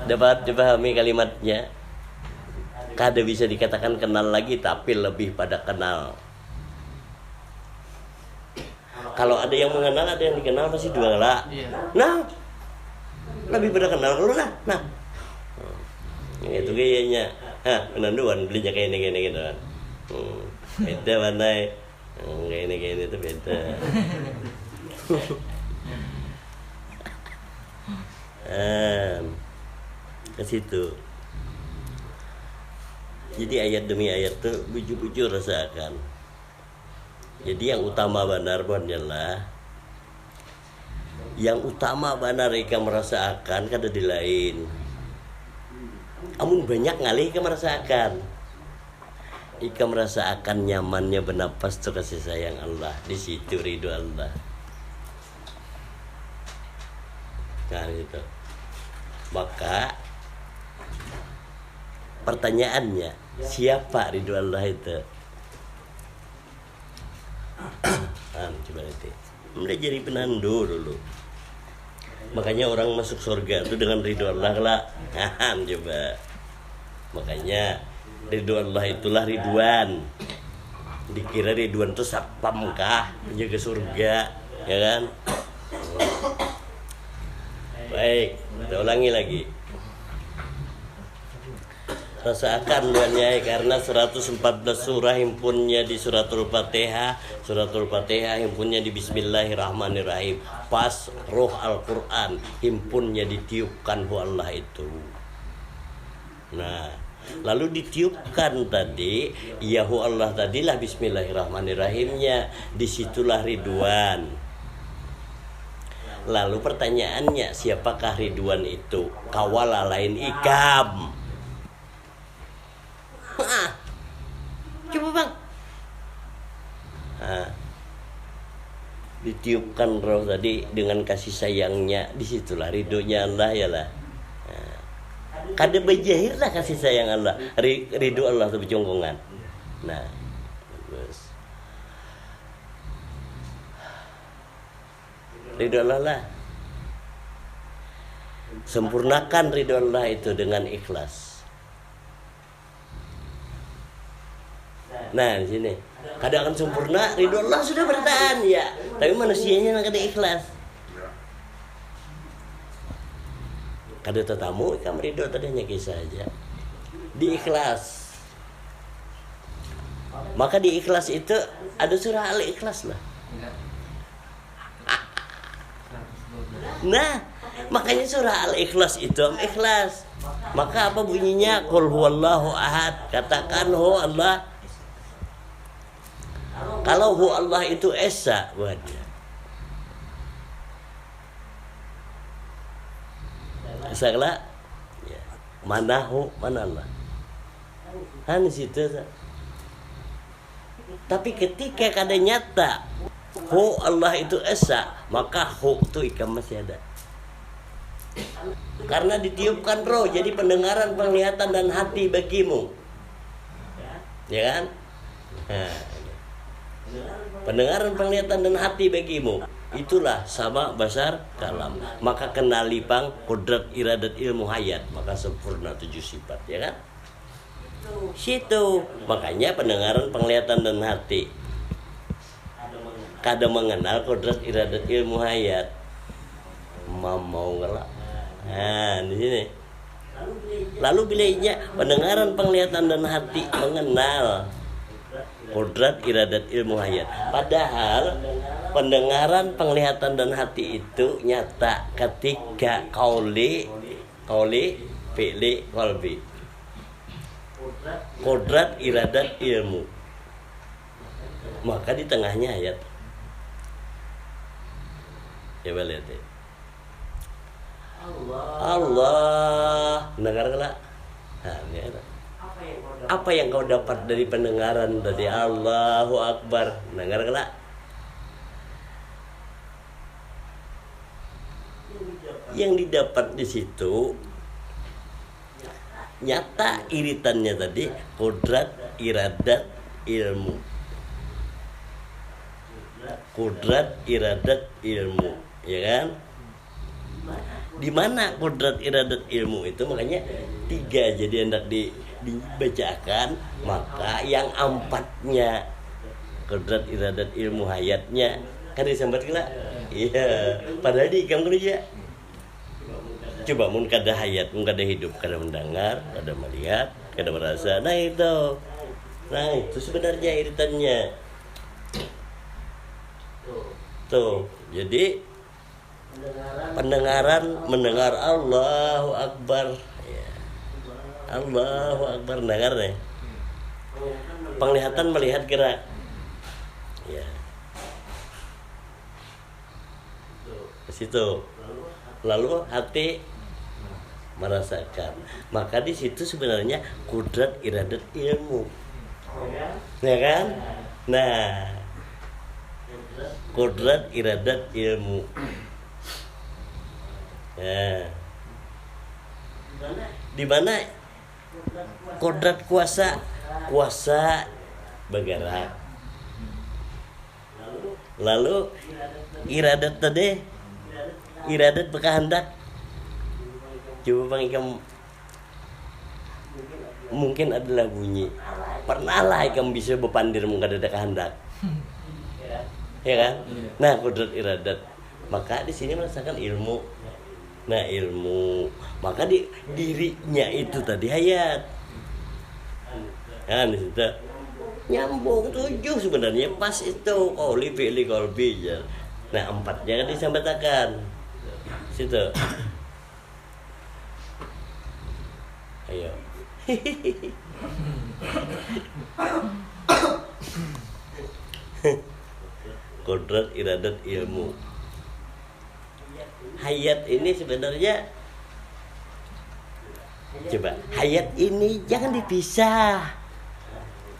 Dapat dipahami kalimatnya? Kada bisa dikatakan kenal lagi, tapi lebih pada kenal. Kalau ada yang mengenal, ada yang dikenal, pasti dua lah. Nah, lebih pada kenal lu lah. Nah, itu kayaknya. Penanduan belinya kayak ini gitu kan. Beda mana? Kayak ini itu beda. Ke situ. Jadi ayat demi ayat tuh bujur-bujur rasakan. Jadi yang utama benar adalah yang utama benar ika merasakan kada di lain. Amun banyak ngalih ika merasakan. Ika merasakan nyamannya bernapas tuh kasih sayang Allah, di situ ridho Allah. Nah gitu. Maka pertanyaannya, siapa ridho Allah itu? Coba nanti mulai jadi penandu dulu. Makanya orang masuk surga itu dengan ridho Allah lah. Coba. Makanya ridho Allah itulah ridwan. Dikira ridwan itu satpam kah menjaga surga, ya kan? Baik, kita ulangi lagi. Rasakan duanya karena 114 surah himpunnya di suratul Fatihah. Suratul Fatihah himpunnya di Bismillahirrahmanirrahim. Pas roh Al-Quran himpunnya ditiupkan hu Allah itu. Nah, lalu ditiupkan tadi ya hu Allah tadilah Bismillahirrahmanirrahimnya. Disitulah ridwan. Lalu pertanyaannya, siapakah ridwan itu? Kawala lain ikam. Coba bang. Ditiupkan roh tadi dengan kasih sayangnya, disitulah ridhonya Allah ya lah. Kada bejahir lah kasih sayang Allah, ridho Allah itu berjongkongan. Nah, bagus. Ridho Allah lah. Sempurnakan ridho Allah itu dengan ikhlas. Nah di sini kadang akan sempurna ridho Allah sudah bertahan ya, tapi manusianya nak ada ikhlas. Kada tetamu kamu ridho tadinya kisah aja di ikhlas. Maka di ikhlas itu ada surah Al-Ikhlas lah. Nah makanya surah Al-Ikhlas itu ikhlas. Maka apa bunyinya? Qul huwallahu ahad. Katakan hu Allah. Kalau hu Allah itu esa, wadah. Esa kelak, ya. Mana hu, mana Allah. Di situ. Tapi ketika kada nyata hu Allah itu esa, maka hu itu ikam masih ada. Karena ditiupkan roh, jadi pendengaran, penglihatan dan hati bagimu. Ya kan? Nah. Pendengaran, penglihatan dan hati bagimu, itulah sama basar kalam. Maka kenali pang kodrat iradat ilmu hayat, maka sempurna 7 sifat, ya kan? Situ makanya pendengaran, penglihatan dan hati kada mengenal kodrat iradat ilmu hayat, mau ngelak. Nah di sini. Lalu bilainya pendengaran, penglihatan dan hati mengenal kodrat iradat ilmu hayat. Padahal pendengaran, penglihatan dan hati itu nyata ketika kauli, fi'li, qalbi. Kodrat iradat ilmu. Maka di tengahnya ayat. Coba lihat ya. Allah. Dengar enggak? Nah, ini ada. Apa yang kau dapat dari pendengaran tadi? Allahu Akbar. Dengar kelak. Yang didapat di situ nyata iritannya tadi kodrat iradat ilmu. Kodrat iradat ilmu, ya kan? Di mana kodrat iradat ilmu itu? Makanya 3 jadi hendak dibacakan. Maka yang 4-nya kodrat iradat ilmu hayatnya kan disambat kela. Iya, padahal di ikam kerja. Coba mun kada hayat, mun kada hidup, kada mendengar, kada melihat, kada merasa. Nah itu sebenarnya iritannya. Tuh, jadi pendengaran mendengar Allahu Akbar, ya. Allahu Akbar dengar nih. Penglihatan melihat gerak. Ya. Ke situ. Lalu hati merasakan. Maka di situ sebenarnya kudrat iradat ilmu. Ya kan? Nah, kudrat iradat ilmu. Ya. Di mana kodrat kuasa bergerak, lalu iradat berkehendak. Coba Bang Ikam, mungkin adalah bunyi pernah lah Ikam bisa berpandir mengada kehendak, ya kan? Nah, kodrat iradat, maka di sini merasakan ilmu. Nah, ilmu, maka di dirinya itu tadi hayat. Kan di situ nyambung 7 sebenarnya pas itu qauli fi'li qalbi. Nah, 4-nya kan disampaikan situ. Ayo. Kodrat iradat ilmu. Hayat ini sebenarnya, coba hayat ini jangan dipisah.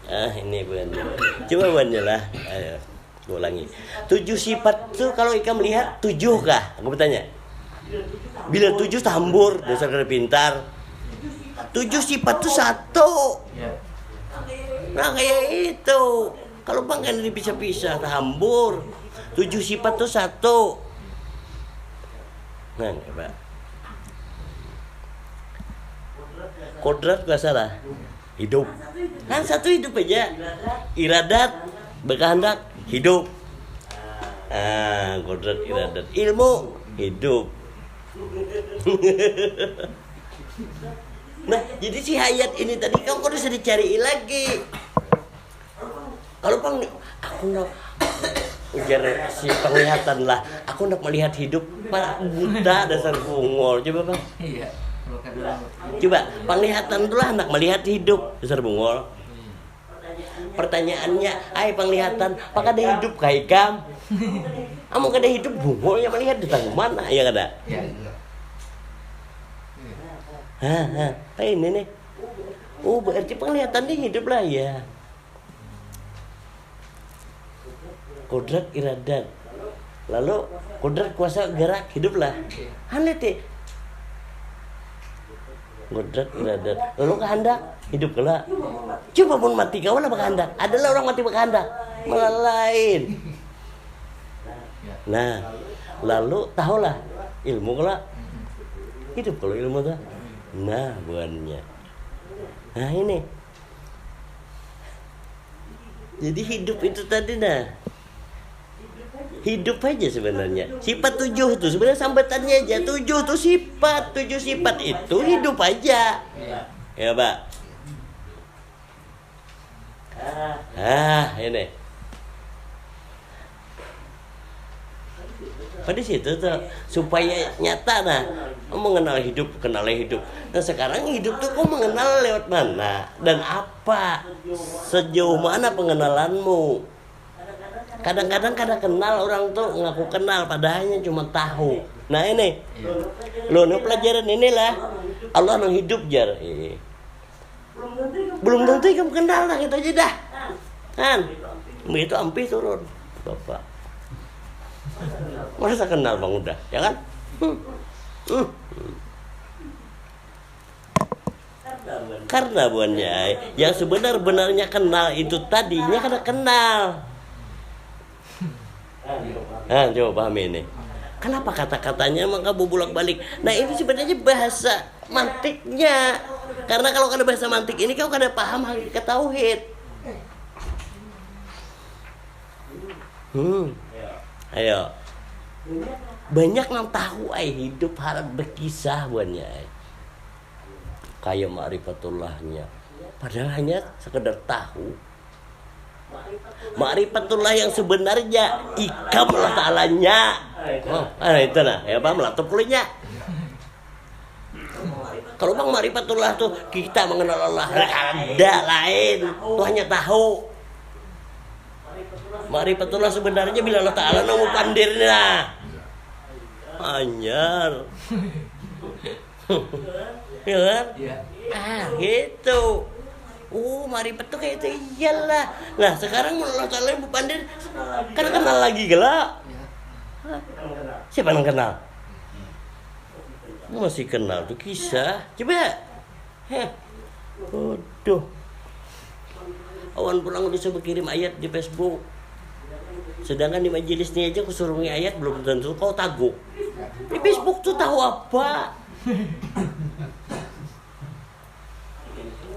Ini buannya. Coba buannya lah. Ayo, ulangi. 7 sifat tuh kalau Ikam lihat 7 kah? Aku bertanya. Bila 7 tambur, dasar kena pintar. 7 sifat tuh 1. Nah, kayak itu. Kalau Bang kan dipisah-pisah, tambur. 7 sifat tuh 1. Nah, coba. Kodrat gak salah. Hidup. Kan 1 hidup aja. Iradat berkehendak hidup. Kodrat iradat. Ilmu hidup. Nah, jadi si hayat ini tadi kau bisa dicari lagi. Kalau Bang, aku nak ujar si penglihatan lah. Aku nak melihat hidup para buta dasar bungol. Coba Bang. Iya. Coba penglihatan dulu lah, nak melihat hidup dasar bungol. Pertanyaannya, penglihatan, apakah ada hidup kah Ikam? Kamu kada hidup bungol yang melihat datang mana ya kada? Ini nih. Oh, berarti penglihatan ini hidup lah ya. Kodrat iradat. Lalu kodrat kuasa gerak hiduplah. Aneh teh. Kodrat iradat. Lalu kehendak hidup kelak. Coba pun mati kau lah berkehendak. Adalah orang mati berkehendak. Malah lain. Nah, lalu tahulah ilmu kelak. Hidup kalau ilmu tuh. Nah, buannya. Nah, ini. Jadi hidup itu tadi nah. Hidup aja sebenarnya. Sifat 7 tuh sebenarnya sambatannya aja 7 tuh sifat. 7 sifat itu hidup aja. Ya, Pak. Ini. Pada situ tuh supaya nyata nah, mengenal hidup, kenal hidup. Nah, sekarang hidup tuh kau mengenal lewat mana dan apa? Sejauh mana pengenalanmu? Kadang-kadang kada kenal orang tuh ngaku kenal padahalnya cuma tahu. Nah, ini. Lo pelajaran inilah Allah nang hidup jar. Belum tentu kamu kenal lah, gitu aja dah. Kan? Begitu ampih turun. Bapak. Masa kenal Bang udah, ya kan? Karena buannya yang sebenar-benarnya kenal itu tadinya kada kenal. Nah, coba pahami ini. Kenapa kata-katanya maka bolak-balik? Nah, ini sebenarnya bahasa mantiknya. Karena kalau kada bahasa mantik ini kau kada paham hakikat tauhid. Ayo. Banyak yang tahu hidup harap berkisah buannya. Kayak ma'rifatullahnya. Padahal hanya sekedar tahu. Ma'rifatullah yang sebenarnya Ikam Allah Ta'alanya. Itu nah, ya Pak melatop kulinya. Kalau bang ma'rifatullah tuh kita mengenal Allah, ada lain. Tuh hanya tahu. Ma'rifatullah sebenarnya bila Allah Ta'ala nemu pandirnya. Anyar. Ya kan? Gitu. Ma'rifat tuh kayak itu iyalah. Nah sekarang Allah Ta'ala nemu pandir, kan kenal lagi gila. Siapa yang kenal? Masih kenal tuh kisah. Coba. Waduh. Awan pulang udah coba kirim ayat di Facebook. Sedangkan di majelis ini aja aku suruh ayat belum tentu kau taguk. Di Facebook tuh tahu apa?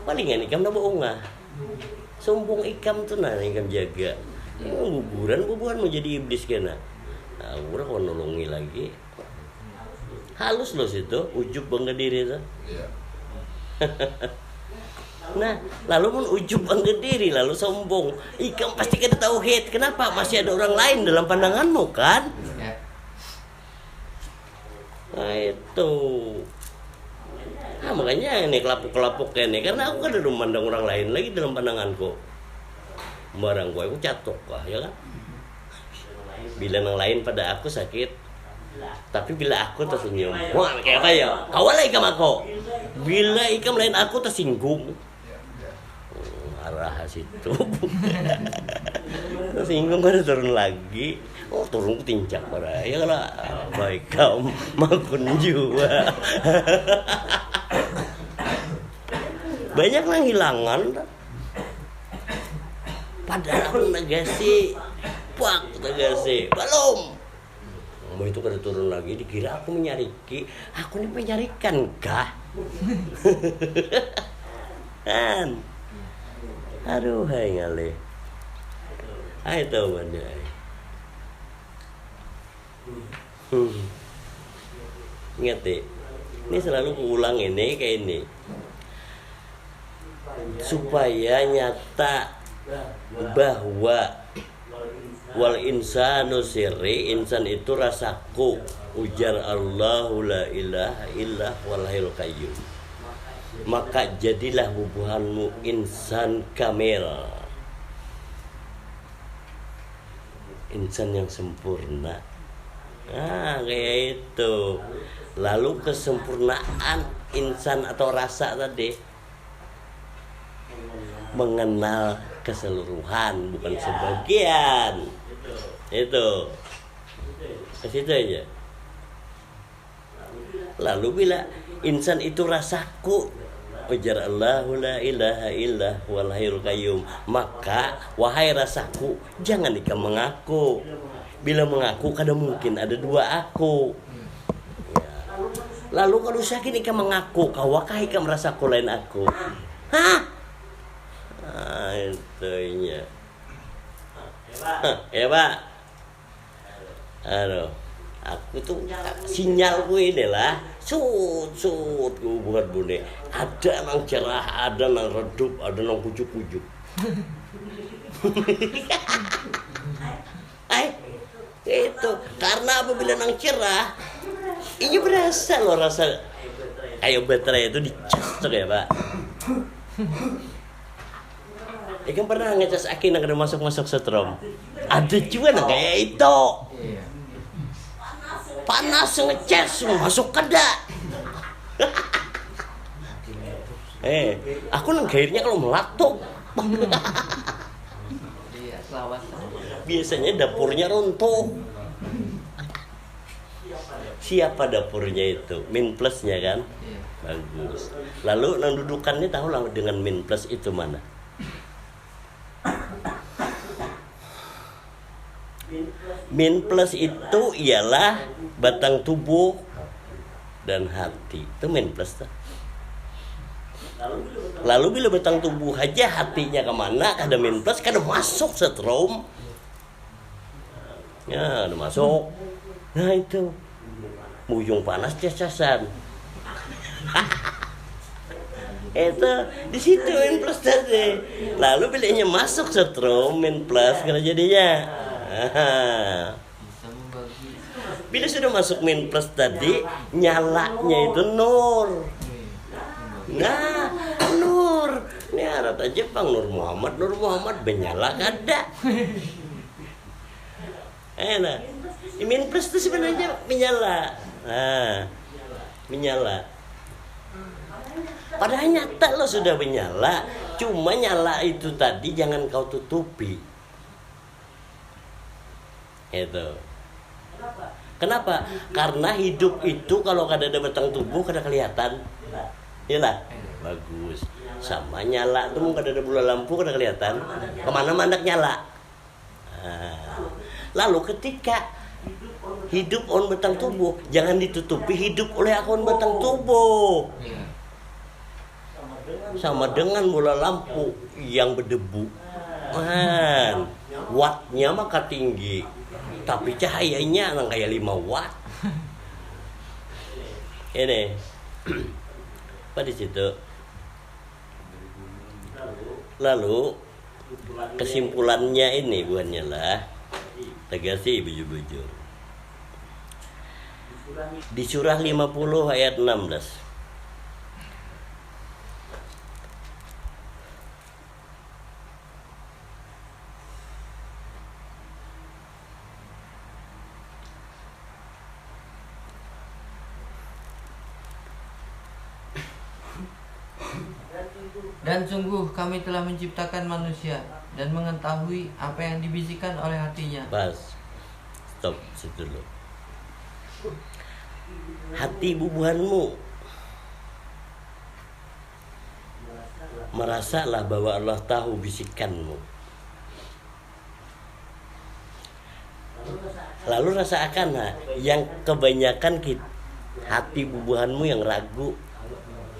Palingan ikam dah bohong lah. Sombong ikam tuh nah ikam jaga. Buburan mau jadi iblis kena. Nah, udah kau nolongi lagi. Halus loh situ, ujub bangga diri tuh. Nah, lalu pun ujub bangga diri, lalu sombong. Ikam pasti kada tauhid. Kenapa? Masih ada orang lain dalam pandanganmu kan? Nah itu. Nah makanya ini kelapuk-kelapuk ini, karena aku kan udah memandang orang lain lagi dalam pandanganku. Barang aku catok kah, ya kan? Bila yang lain pada aku sakit, tapi bila aku tersenyum, wah kayak apa ya? Kawalai ikam aku. Bila ikam lain aku tersinggung, arah situ. Tersinggung kan turun lagi. Oh turun ke tincak pada ya lah. Baik kaum makun juga. Banyak yang hilangan. Padahal aku negasi, pak negasi, belum. Mau itu kada turun lagi, dikira aku menyariki. Aku ini menyarikan kah? Kan? Aduh, hai ngale. Hai tahu mana? Ingat deh, ini selalu kuulang ini kayak ini. Supaya nyata bahwa wal insanu sirri, insan itu rasaku, ujar Allahu la ilaha illah wal hayyul qayyum. Maka jadilah bubuhanmu insan kamil, insan yang sempurna. Nah kayak itu. Lalu kesempurnaan insan atau rasa tadi mengenal keseluruhan, bukan sebagian. Itu ke situ aja. Lalu bila insan itu rasaku, ujar Allahu la ilaha illah wal hayyul qayyum, maka wahai rasaku jangan ikam mengaku. Bila mengaku kadang mungkin ada dua aku. Ya. Lalu kalau sakit ikam mengaku, kawakah ikam rasaku lain aku? Hah? Itunya. Ya Pak. Aduh, aku tuh sinyalku ini lah. Sud ku buat bune. Ada nang cerah, ada nang redup, ada nang kujuk-kujuk. Itu karena apabila nang cerah, ini berasa loh rasa kayak baterai itu dicas tuh ya Pak. Ikan pernah ngecas aki nang ada masuk setrum. Ada juga nang kayak itu. Panas ngecas masuk kada. Aku nang gairnya kalau melatuk. Biasanya dapurnya runtuh. Siapa dapurnya itu? Min plusnya kan? Bagus. Lalu nang dudukannya tahu lah dengan min plus itu mana? Min plus itu ialah batang tubuh dan hati. Itu min plus tuh. Lalu bila batang tubuh aja hatinya kemana? Kada min plus, kada masuk setrum. Ya, udah masuk. Nah itu mujung panas cacasan. Itu di situ min plus tadi. Lalu bilanya masuk setrum min plus karena jadinya. Bila sudah masuk min plus tadi, nyalanya itu nur. Nah, Nur. Ini arat aja Bang Nur Muhammad menyala kada. Enak. Imin plus itu sebenarnya menyala. Nah, menyala. Padahal nyata lo sudah menyala. Cuma nyala itu tadi jangan kau tutupi. Itu. Kenapa? Karena hidup itu kalau kada ada batang tubuh kada kelihatan. Iyalah. Bagus. Sama nyala tuh kada ada bola lampu kada kelihatan. Kemana mandak nyala. Nah. Lalu ketika hidup on batang tubuh, jangan ditutupi hidup oleh akun batang tubuh. Sama dengan bola lampu yang berdebu. Man, wattnya maka tinggi, tapi cahayanya nang kayak 5 watt. Ini apa di situ? Lalu kesimpulannya ini bukannya lah tegasi bujur-bujur. Di surah 50 ayat 16. Dan sungguh kami telah menciptakan manusia dan mengetahui apa yang dibisikkan oleh hatinya. Pas. Stop situ dulu. Hati bubuhanmu merasalah bahwa Allah tahu bisikanmu. Lalu rasakan yang kebanyakan hati bubuhanmu yang ragu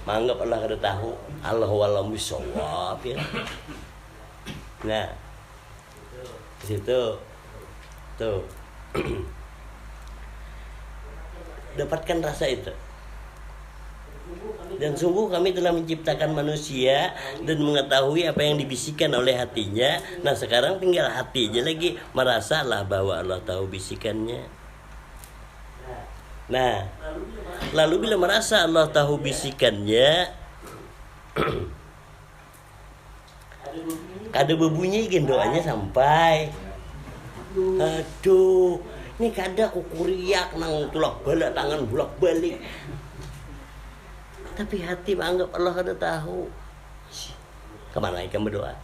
menganggap Allah kada tahu. Allahu a'lam bishawab ya. Nah, di situ tuh dapatkan rasa itu. Dan sungguh kami telah menciptakan manusia dan mengetahui apa yang dibisikkan oleh hatinya. Nah sekarang tinggal hatinya lagi merasalah bahwa Allah tahu bisikannya. Nah lalu bila merasa Allah tahu bisikannya, kada berbunyi kan doanya sampai. Aduh, ini kada kukuriak nang tulak balik tangan bulak balik. Tapi hati menganggap Allah kada tahu. Kemana ikan berdoa?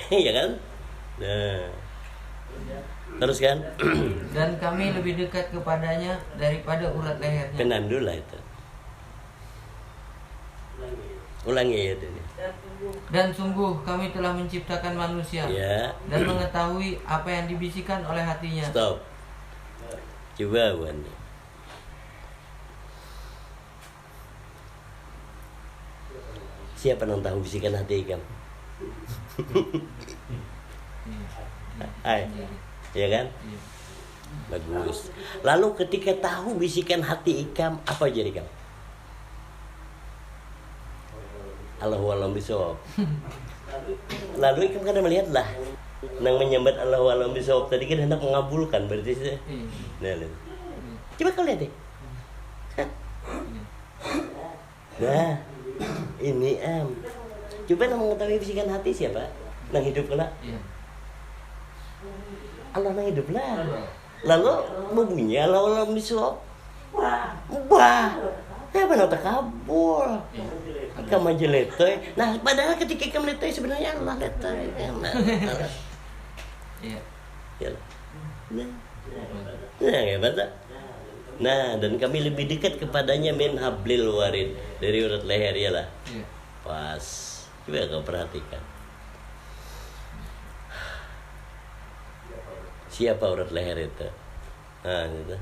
Iya kan? Nah, terus kan? Dan kami lebih dekat kepadanya daripada urat lehernya. Penandu lah itu. Ulangi ya ini. Dan sungguh kami telah menciptakan manusia Ya. dan mengetahui apa yang dibisikkan oleh hatinya. Stop. Coba Wan. Siapa yang tahu bisikan hati kamu? Hai. Ya kan? Bagus. Lalu ketika tahu bisikan hati ikam, apa jadi kamu? Allahu a'lam bishawab. Lalu ikam kan melihat lah nang menyambat Allahu a'lam bishawab tadi kan hendak mengabulkan berarti sih. Nah, lihat. Coba kau lihat deh. Nah, ini coba nang mengetahui bisikan hati siapa? Nang hidup kena. Allah nang hidup lah. Lalu bunyi Allahu a'lam bishawab. Wah. Apa nak kabul? Kamu aja letoy. Nah, padahal ketika kamu letoy sebenarnya Allah letoy. Iya. Ya. Nah, hebat tak? Nah, dan kami lebih dekat kepadanya min hablil warid, dari urat leher ya lah. Pas. Coba kau perhatikan. Siapa urat leher itu? Nah, gitu.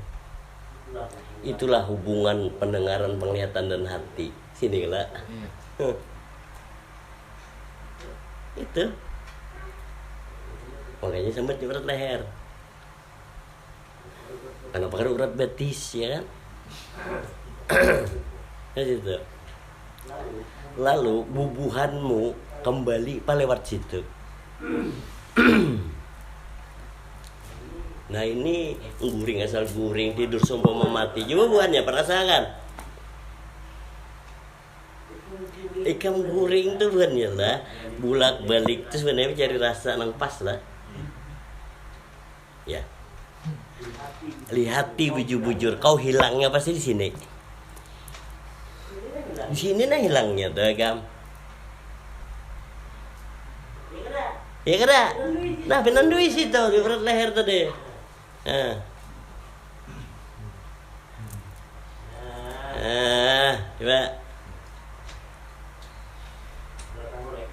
Itulah hubungan pendengaran, penglihatan dan hati. Sini lah. Itu. Makanya sampai di urat leher. Kenapa kan urat betis ya kan? Itu. Lalu bubuhanmu kembali lewat situ. Nah ini guring asal guring, tidur seumpama mati. Coba buannya perasakan. Ikan guring tuh buannya lah, bulak balik terus sebenarnya cari rasa nang pas lah. Ya. Lihati bujur-bujur, kau hilangnya pasti di sini. Di sini nah hilangnya tuh Gam. Ya kada. Nah, penandui situ di perut leher tadi. Nah. Coba.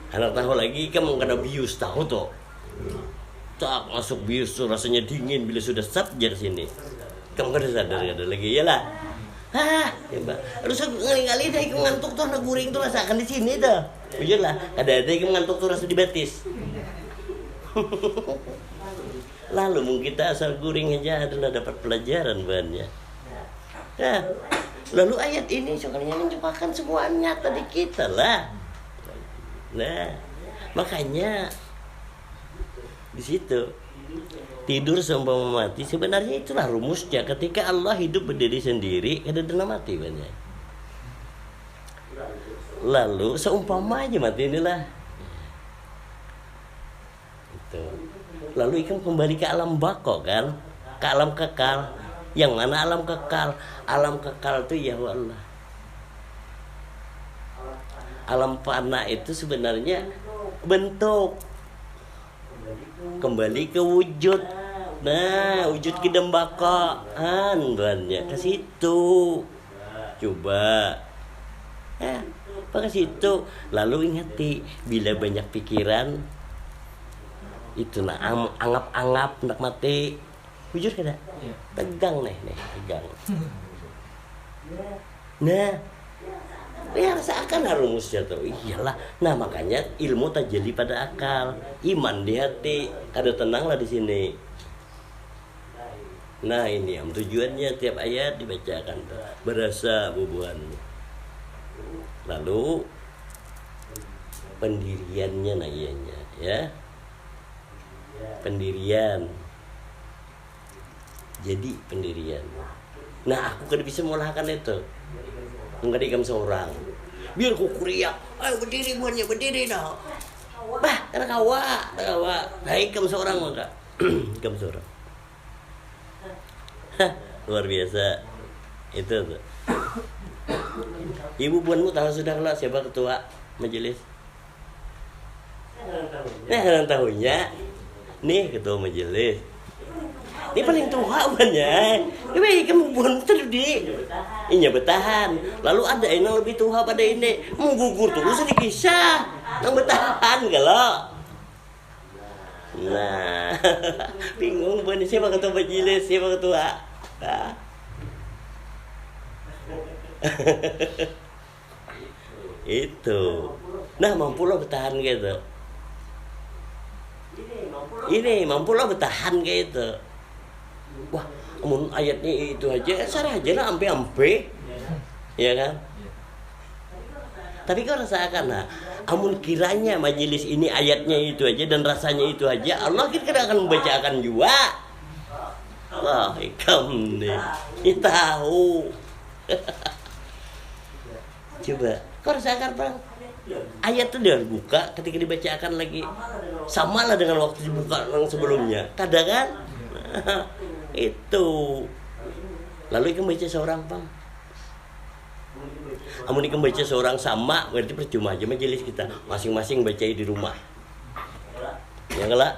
Anak tahu lagi kamu kena bius tahu tuh. Tak masuk bius tuh rasanya dingin bila sudah sabjar sini. Kamu kada sadar kada lagi iyalah. Coba. Harus ngali-ngali dah ikut ngantuk tuh anak guring tuh rasakan di sini dah. Bujurlah, ada ikut ngantuk tuh rasa di betis. Lalu mungkin kita asal guring aja adalah dapat pelajaran banyak. Nah, lalu ayat ini sebenarnya menunjukkan semua nyata di kita lah. Nah, makanya di situ tidur seumpama mati sebenarnya itulah rumusnya. Ketika Allah hidup berdiri sendiri, ada dana mati banyak. Lalu seumpama aja mati inilah. Itu. Lalu ikan kembali ke alam bako kan, ke alam kekal. Yang mana alam kekal? Alam kekal itu ya Allah. Alam fana itu sebenarnya bentuk kembali ke wujud. Nah, wujud kidembakaan banyak ke situ. Coba. Apa ke situ? Lalu ingati bila banyak pikiran itu nah anggap-anggap nak mati. Wujud kada? Tegang nih, tegang. Nah, ya seakan rumusnya tuh. Iyalah. Nah, makanya ilmu tajalli pada akal, iman di hati, ada tenanglah di sini. Nah, ini yang tujuannya tiap ayat dibacakan tuh. Berasa bubuhannya. Lalu pendiriannya nah ianya, ya. Pendirian. Jadi pendirian. Nah, aku kan bisa mengolahkan itu. Mengadikkan seorang. Biar ku kuriak. Ayo berdiri buannya, berdiri dah. Bah, karena kawa. Baik kamu seorang maka. Kamu seorang. Luar biasa. Itu tuh. Ibu buanmu tahu sudah lah siapa ketua majelis? Nah, orang tahunya. Nih ketua majelis. Ini paling tua banyak. Ini kamu bukan tadi. Ini bertahan. Lalu ada yang lebih tua pada ini. Menggugur terus dikisah. Yang bertahan kalau. Nah, bingung bukan siapa ketua majelis, siapa ketua. Nah. Itu. Nah, mampulah bertahan gitu. Ini mampulah bertahan kayak itu. Wah, amun ayatnya itu aja, sarah aja lah ampe-ampe, ya kan? Tapi kau rasakan lah, amun kiranya majelis ini ayatnya itu aja dan rasanya itu aja, Allah kita akan membacakan juga. Wah, ikam nih, kita tahu. Coba, kau rasakan bang? Ayat itu dia buka ketika dibacakan lagi, sama lah dengan waktu dibuka yang sebelumnya, kadang kan? Itu lalu ikan baca seorang bang, amun ikan baca seorang sama berarti percuma aja majelis kita masing-masing baca di rumah ya enggak.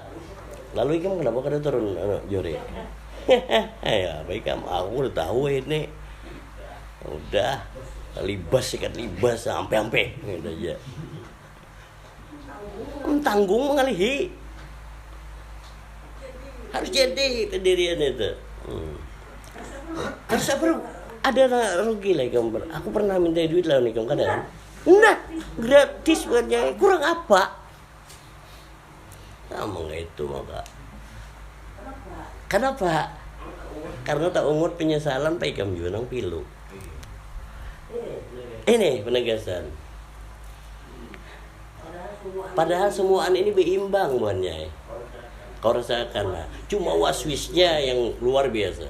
Lalu ikan kenapa kada turun jore ya baik kamu aku udah tahu ini udah libas ikat libas sampai udah aja tanggung mengalihi. Harus jadi pendirian itu. Harus apa? Ada rugi lah kamu. Aku pernah minta duit lah nih kamu kadang. Nah, gratis buatnya. Kurang apa? Kamu nggak itu maka. Kenapa? Karena tak umur penyesalan baik kamu juga nang pilu. Ini penegasan. Padahal semuaan ini berimbang buatnya. Kau rasakan lah. Cuma waswisnya yang luar biasa.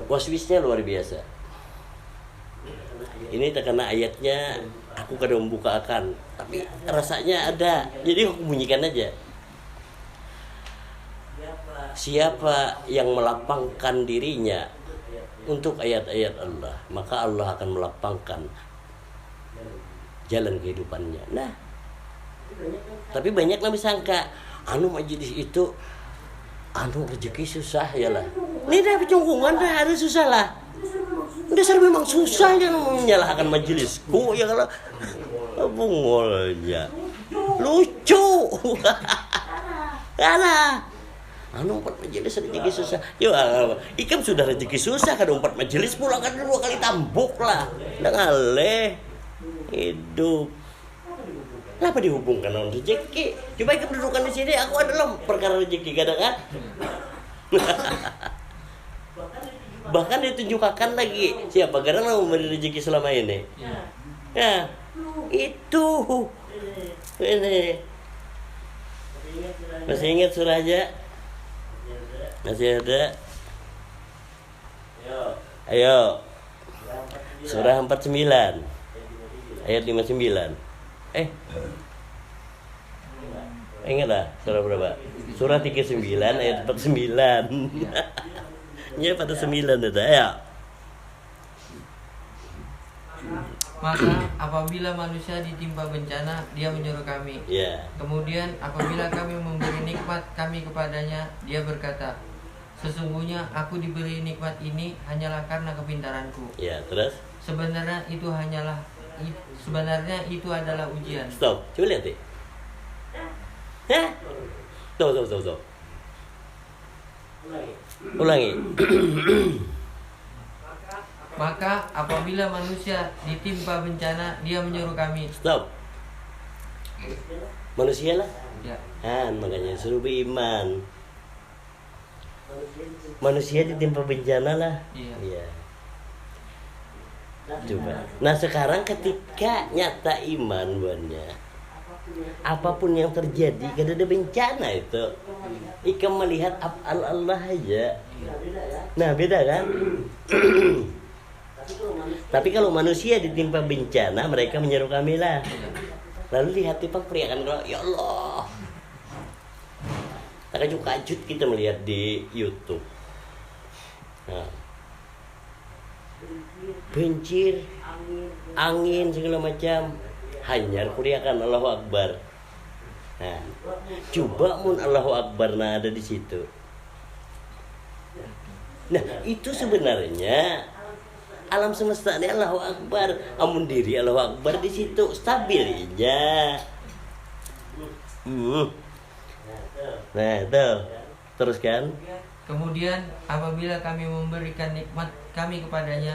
Waswisnya luar biasa. Ini terkena ayatnya, aku kadang membukakan, tapi rasanya ada. Jadi aku bunyikan aja. Siapa yang melapangkan dirinya untuk ayat-ayat Allah, maka Allah akan melapangkan jalan kehidupannya. Nah, tapi banyak yang sangka majelis itu rezeki susah ya lah. Ini dah pecungkungan dah ada susah lah. Dasar memang susah yang menyalahkan majelisku ya kalau bungolnya lucu. Karena empat majelis rezeki susah. Yo, ikam sudah rezeki susah kan empat majelis pulang kan 2 kali tambuk lah. Nggak ngaleh hidup. Kenapa dihubungkan dengan rezeki? Coba ikam dudukan di sini. Aku adalah perkara rezeki kadang kan. Bahkan ditunjukkan lagi siapa kadang memberi rezeki selama ini. Ya, itu ini. Masih ingat surahnya? Masih ada? Ayo. Surah 49 ayat 59. Ingat lah surah berapa? Surah 39 ayat 49. Ya pada 9 itu ya. Maka apabila manusia ditimpa bencana, dia menyuruh kami. Kemudian apabila kami memberi nikmat kami kepadanya, dia berkata, sesungguhnya aku diberi nikmat ini hanyalah karena kepintaranku. Terus? Sebenarnya itu adalah ujian. Stop, coba lihat deh. Tuh. Ulangi. Maka apabila manusia ditimpa bencana, dia menyuruh kami. Stop. Manusia lah. Ya. Makanya suruh beriman. Manusia ditimpa bencana lah. Iya. Coba. Nah sekarang ketika nyata iman buannya, apapun yang terjadi, kada ada bencana itu, ikam melihat Allah aja. Nah beda kan? Tapi kalau manusia ditimpa bencana, mereka menyeru kami lah. Lalu lihat tipe periakan kalau ya Allah. Terkejut-kejut kita melihat di YouTube. Nah, banjir, angin segala macam, hanyar kuriakan Allahu Akbar. Nah, coba mun Allahu Akbar ada di situ. Nah, itu sebenarnya alam semesta ini Allahu Akbar, amun diri Allahu Akbar di situ stabil aja. Nah, itu teruskan. Kemudian apabila kami memberikan nikmat kami kepadanya,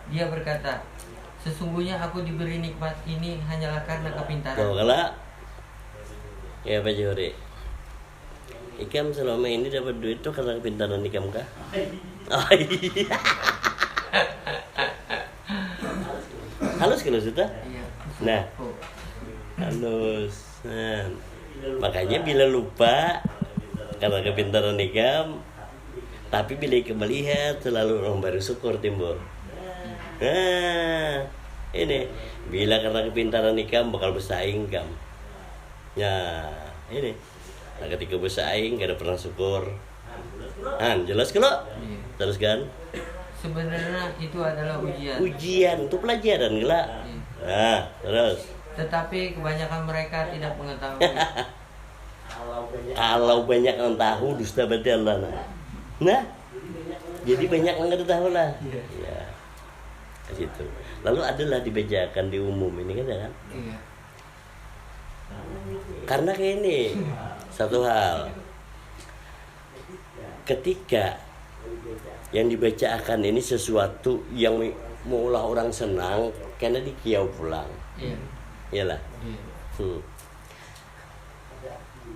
dia berkata, sesungguhnya aku diberi nikmat ini hanyalah karena kepintaran. Kalau ya Pak Jori, ikam selama ini dapat duit itu karena kepintaran ikam kah? Oh iya. Halus kalau sudah? Nah, halus. Nah, makanya bila lupa karena kepintaran ikam, tapi bila ikam melihat selalu orang baru syukur timbul. Nah, ini bila karena kepintaran ikam bakal bersaing kam. Ya, ini. Nah, ketika bersaing gak ada pernah syukur. Jelas kalau? Terus kan? Sebenarnya itu adalah ujian. Ujian itu pelajaran gila. Nah, terus. Tetapi kebanyakan mereka tidak mengetahui. Kalau banyak yang tahu dusta berarti Allah. Nah, jadi banyak yang nggak tahu lah. Ya, ke situ. Lalu adalah dibacakan di umum ini kan? Iya. Karena kayak ini satu hal. Ketika yang dibacakan ini sesuatu yang maulah orang senang, karena dikiau pulang. Iya. Iyalah.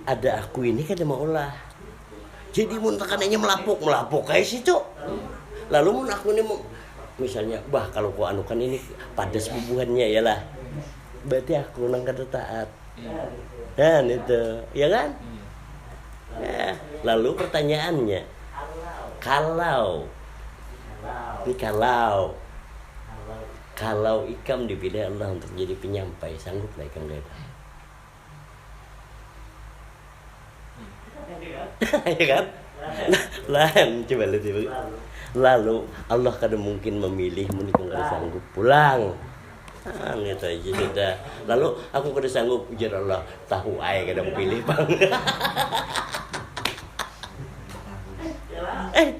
Ada aku ini kan maulah. Jadi mun tekanannya melapuk kayak situ. Lalu mun aku ini misalnya, kalau ku anukan ini padas bubuhannya yalah. Berarti aku nang kada taat. Dan itu, ya kan? Ya, lalu pertanyaannya, kalau Ikam dipilih Allah untuk jadi penyampai, sanggup nggak Ikam gak? Ya kan? Coba lihat dulu. Lalu Allah kadang mungkin memilih, mungkin kada sanggup pulang. Gitu aja sudah. Lalu aku kada sanggup, ujar Allah, tahu ai kadang pilih bang.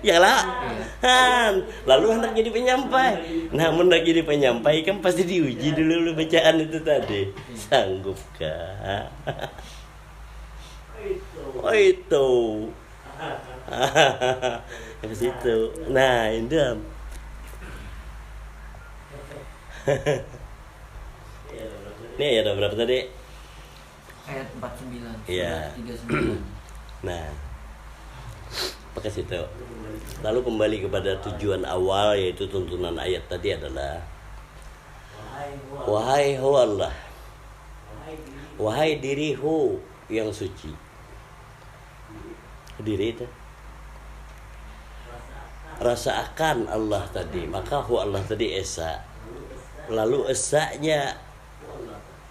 Yalah. Lalu hendak jadi penyampai. Nah, hendak jadi penyampai kan pasti diuji dulu bacaan itu tadi. Sanggupkah? Oh itu. Ke situ. Nah, itu. Ini ayat berapa tadi? Ayat 49. Iya. 39. Nah, pakai situ. Lalu kembali kepada tujuan awal, yaitu tuntunan ayat tadi adalah wahai hu Allah, wahai dirihu yang suci. Diri itu rasa akan Allah tadi, maka hu Allah tadi esa. Lalu esanya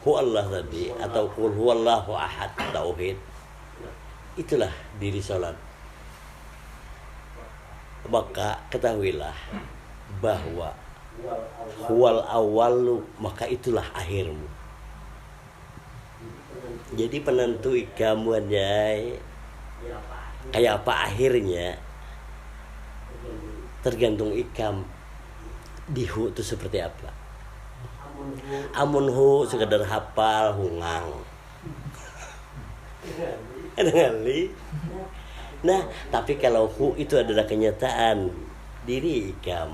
hu Allah tadi atau qul huwallahu ahad, tauhid. Itulah diri salat. Maka ketahuilah bahwa huwal awalu, maka itulah akhirmu. Jadi penentu ikamuannya kayak apa akhirnya tergantung ikam di hu itu seperti apa. Amun hu sekedar hafal hungang. Nah, tapi kalau hu itu adalah kenyataan diri ikam,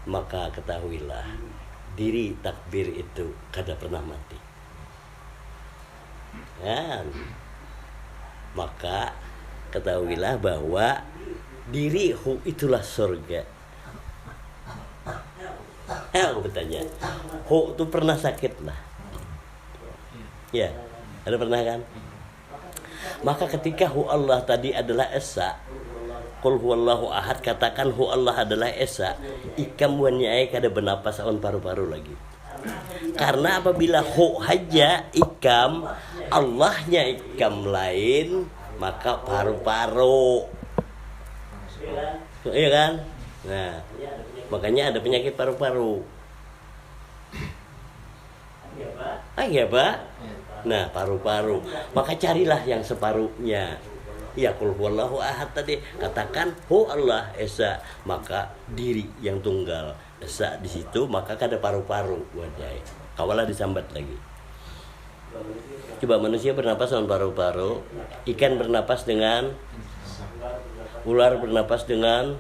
maka ketahuilah diri takbir itu kada pernah mati. Kan? Maka ketahuilah bahwa diri hu itulah surga. Aku bertanya, hu itu pernah sakit lah? Ya, ada pernah kan? Maka ketika hu Allah tadi adalah esa, qul huwallahu ahad, katakan hu Allah adalah esa, ikam wanyai kada bernapas on paru-paru lagi. Karena apabila hu haja ikam, Allahnya ikam lain, maka paru-paru. Iya kan? Nah, makanya ada penyakit paru-paru. Iya Pak? Nah, paru-paru. Maka carilah yang separuhnya. Ya qul huwallahu ahad tadi, katakan hu Allah esa, maka diri yang tunggal. Esa di situ, maka kada paru-paru wadai. Kawalah disambat lagi. Coba manusia bernapas dengan paru-paru, ikan bernapas dengan, ular bernapas dengan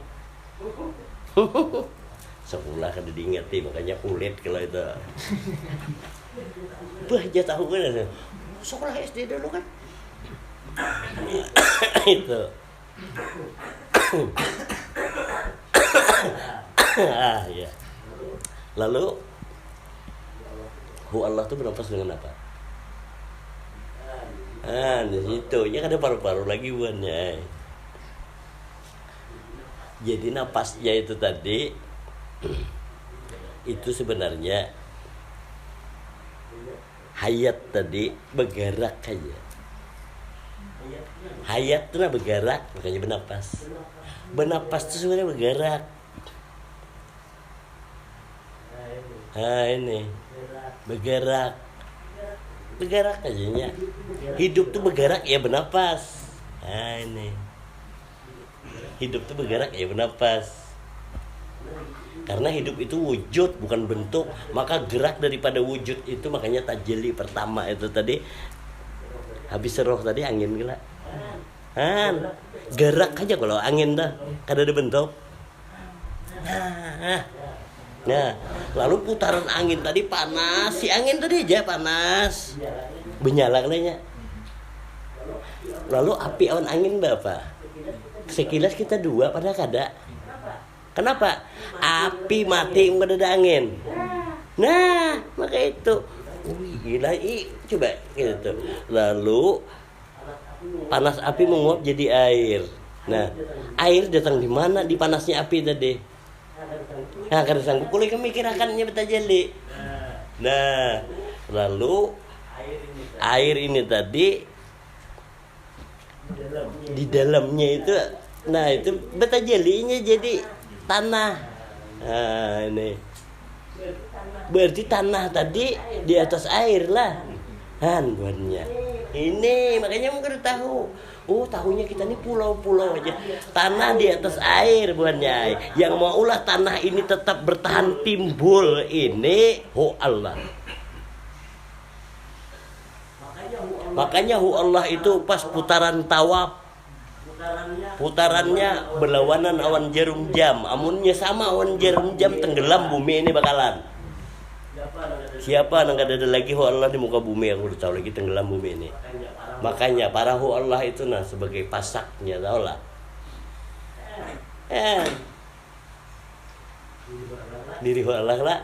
sekolah kada diingati, makanya kulit kalau itu. Bah, aja tahu kan sekolah SD dulu kan. Itu. Ya. Lalu hu Allah tuh bernapas dengan apa? Di situ. Ya kan ada paru-paru lagi buannya. Jadi napasnya itu tadi itu sebenarnya hayat tadi bergerak aja. Hayat itu bergerak, makanya bernapas. Bernapas itu sebenarnya bergerak. Ini bergerak aja nya. Hidup tuh bergerak ya bernapas. Ini hidup tuh bergerak ya bernapas. Karena hidup itu wujud bukan bentuk, maka gerak daripada wujud itu, makanya tajalli pertama itu tadi habis roh tadi angin gila. Gerak aja kalau angin dah, kada ada bentuk. Nah, lalu putaran angin tadi panas, si angin tadi aja panas, menyala katanya. Lalu api awan angin berapa? Sekilas kita dua padahal kada. Kenapa? Api mati enggak ada angin. Nah, maka itu. Gila, coba gitu. Lalu panas api menguap jadi air. Nah, air datang di mana? Di panasnya api tadi. Nah, kada sanggup kulit kemikirakannya betajali. Nah, lalu air ini tadi di dalamnya itu, nah itu betajalinya jadi tanah. Nah, ini berarti tanah tadi di atas air lah. Buatnya. Ini makanya mungkin tahu. Oh, tahunya kita ini pulau-pulau aja. Tanah di atas air buatnya. Yang mau ulah tanah ini tetap bertahan timbul ini Allah. Makanya Allah itu pas putaran tawaf, putarannya berlawanan awan jarum jam. Amunnya sama awan jarum jam tenggelam bumi ini bakalan. Siapa yang ada lagi Allah di muka bumi, aku udah tahu lagi tenggelam bumi ini. Makanya para Allah itu sebagai pasaknya, tau lah. Diri Allah lah,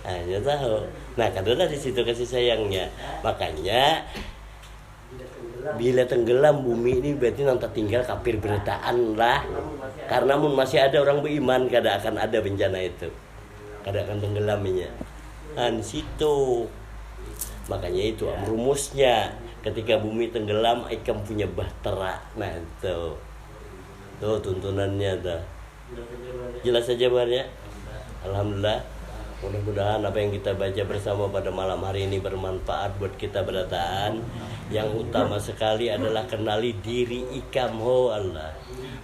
hanya tahu. Nah, karena di situ kasih sayangnya. Makanya bila tenggelam bumi ini berarti nanti tinggal kafir berdaan lah. Karena masih ada orang beriman, kada akan ada bencana itu, kada akan tenggelaminya. Di situ. Makanya itu rumusnya. Ketika bumi tenggelam, ikan punya bahtera. Nah itu, tuh tuntunannya dah. Jelas saja barnya. Alhamdulillah. Mudah-mudahan apa yang kita baca bersama pada malam hari ini bermanfaat buat kita berataan. Yang utama sekali adalah kenali diri ikam ho Allah.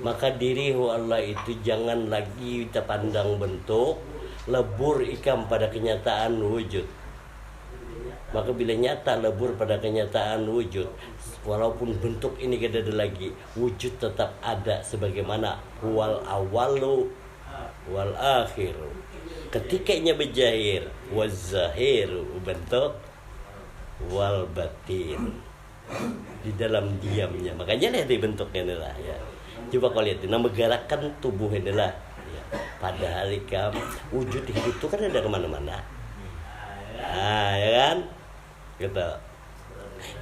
Maka diri ho Allah itu jangan lagi kita pandang bentuk, lebur ikam pada kenyataan wujud. Maka bila nyata lebur pada kenyataan wujud, walaupun bentuk ini kada ada lagi, wujud tetap ada sebagaimana wal awalu wal akhiru. Ketikanya berjahir wazahiru bentuk wal batin di dalam diamnya. Makanya lihat di bentuknya ini lah ya. Coba kau lihat, nama gerakan tubuh ini lah ya. Padahal ikam wujud hidup itu kan ada kemana-mana. Ya kan? Gitu.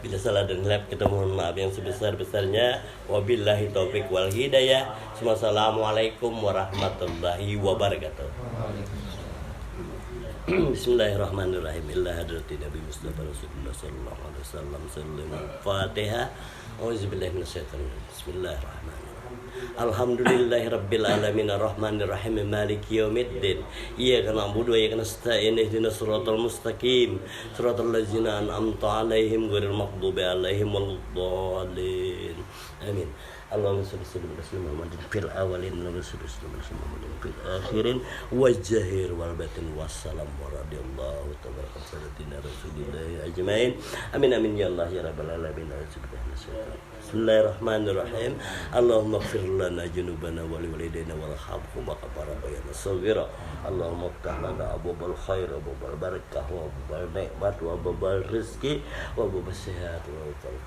Bila salah dan hilaf kita mohon maaf yang sebesar-besarnya. Wabillahi taufik wal hidayah. Wassalamualaikum warahmatullahi wabarakatuh. Bismillahirrahmanirrahim. Illa hadrati Nabi Mustafa Rasulullah sallallahu alaihi wasallam. Al-Fatihah. Auzubillahi minasyaitonir rajim. Bismillahirrahmanirrahim. Alhamdulillahirabbil alamin arrahmanir rahim maliki yaumiddin. Iyyaka na'budu wa iyyaka nasta'in ihdinas siratal mustaqim siratal ladzina an'amta 'alaihim ghairil maghdubi 'alaihim waladdallin. Amin. Allahumma shalli ala sayyidina Muhammadin fil awwalin wa salli ala sayyidina Muhammadin fil akhirin wajahir wal batin wassalam wa radhiyallahu tabaraka sayyidina rasulillah ajmain. Amin amin ya Allah ya rabbal alamin. Bismillahirrahmanirrahim. Allahumma ighfir lana junubana wa liwalidayna warhamhum kama rabbayana shaghira. Allahumma iftah lana abwaabal khair wa abwaabal barakah wa abwaabal nikmat wa abwaabal rizqi wa abwaabal sihat wa abwaabal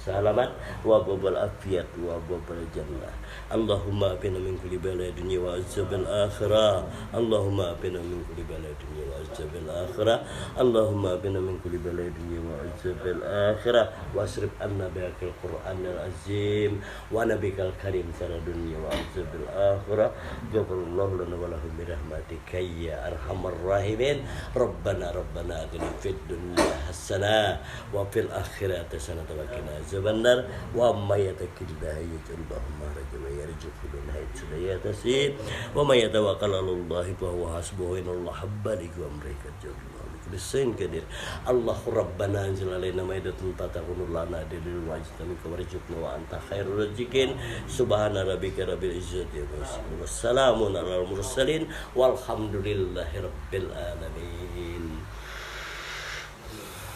salamat wa abwaabal afiyat wa abwaabal jannah. Allahumma afina min kulli bala'in dunya wa azabil akhirah. Allahumma afina min kulli bala'in dunya wa azabil akhirah. Allahumma afina min kulli bala'in dunya wa azabil akhirah. Wasrif anna bihaqil Qur'anil azim wa nabikal karim sara dunya wa azabil akhirah. Jazakallahu lana wa lahum bi rahmatika ya arhamar rahimin. Rabbana atina fid dunya hasanah wa fil akhirati hasanah wa qina azabannar. Wa may yattaqillaha yaj'al lahu makhrajan wa yarzuqhu min haitsu la yahtasib. Wa may yatawakkal 'alallahi fa huwa hasbuhu innallaha balighu amrihi qad ja'ala bisain kadir. Allahu rabbana anzil alaina maidatan tatakunu lana dilil wajtami kawarjukna wa anta khairur raziqin. Subhana rabbika rabbil izzati amma yasifun. Wassalamun alal mursalin walhamdulillahi rabbil alamin.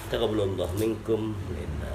Taqabbalallahu minkum minna.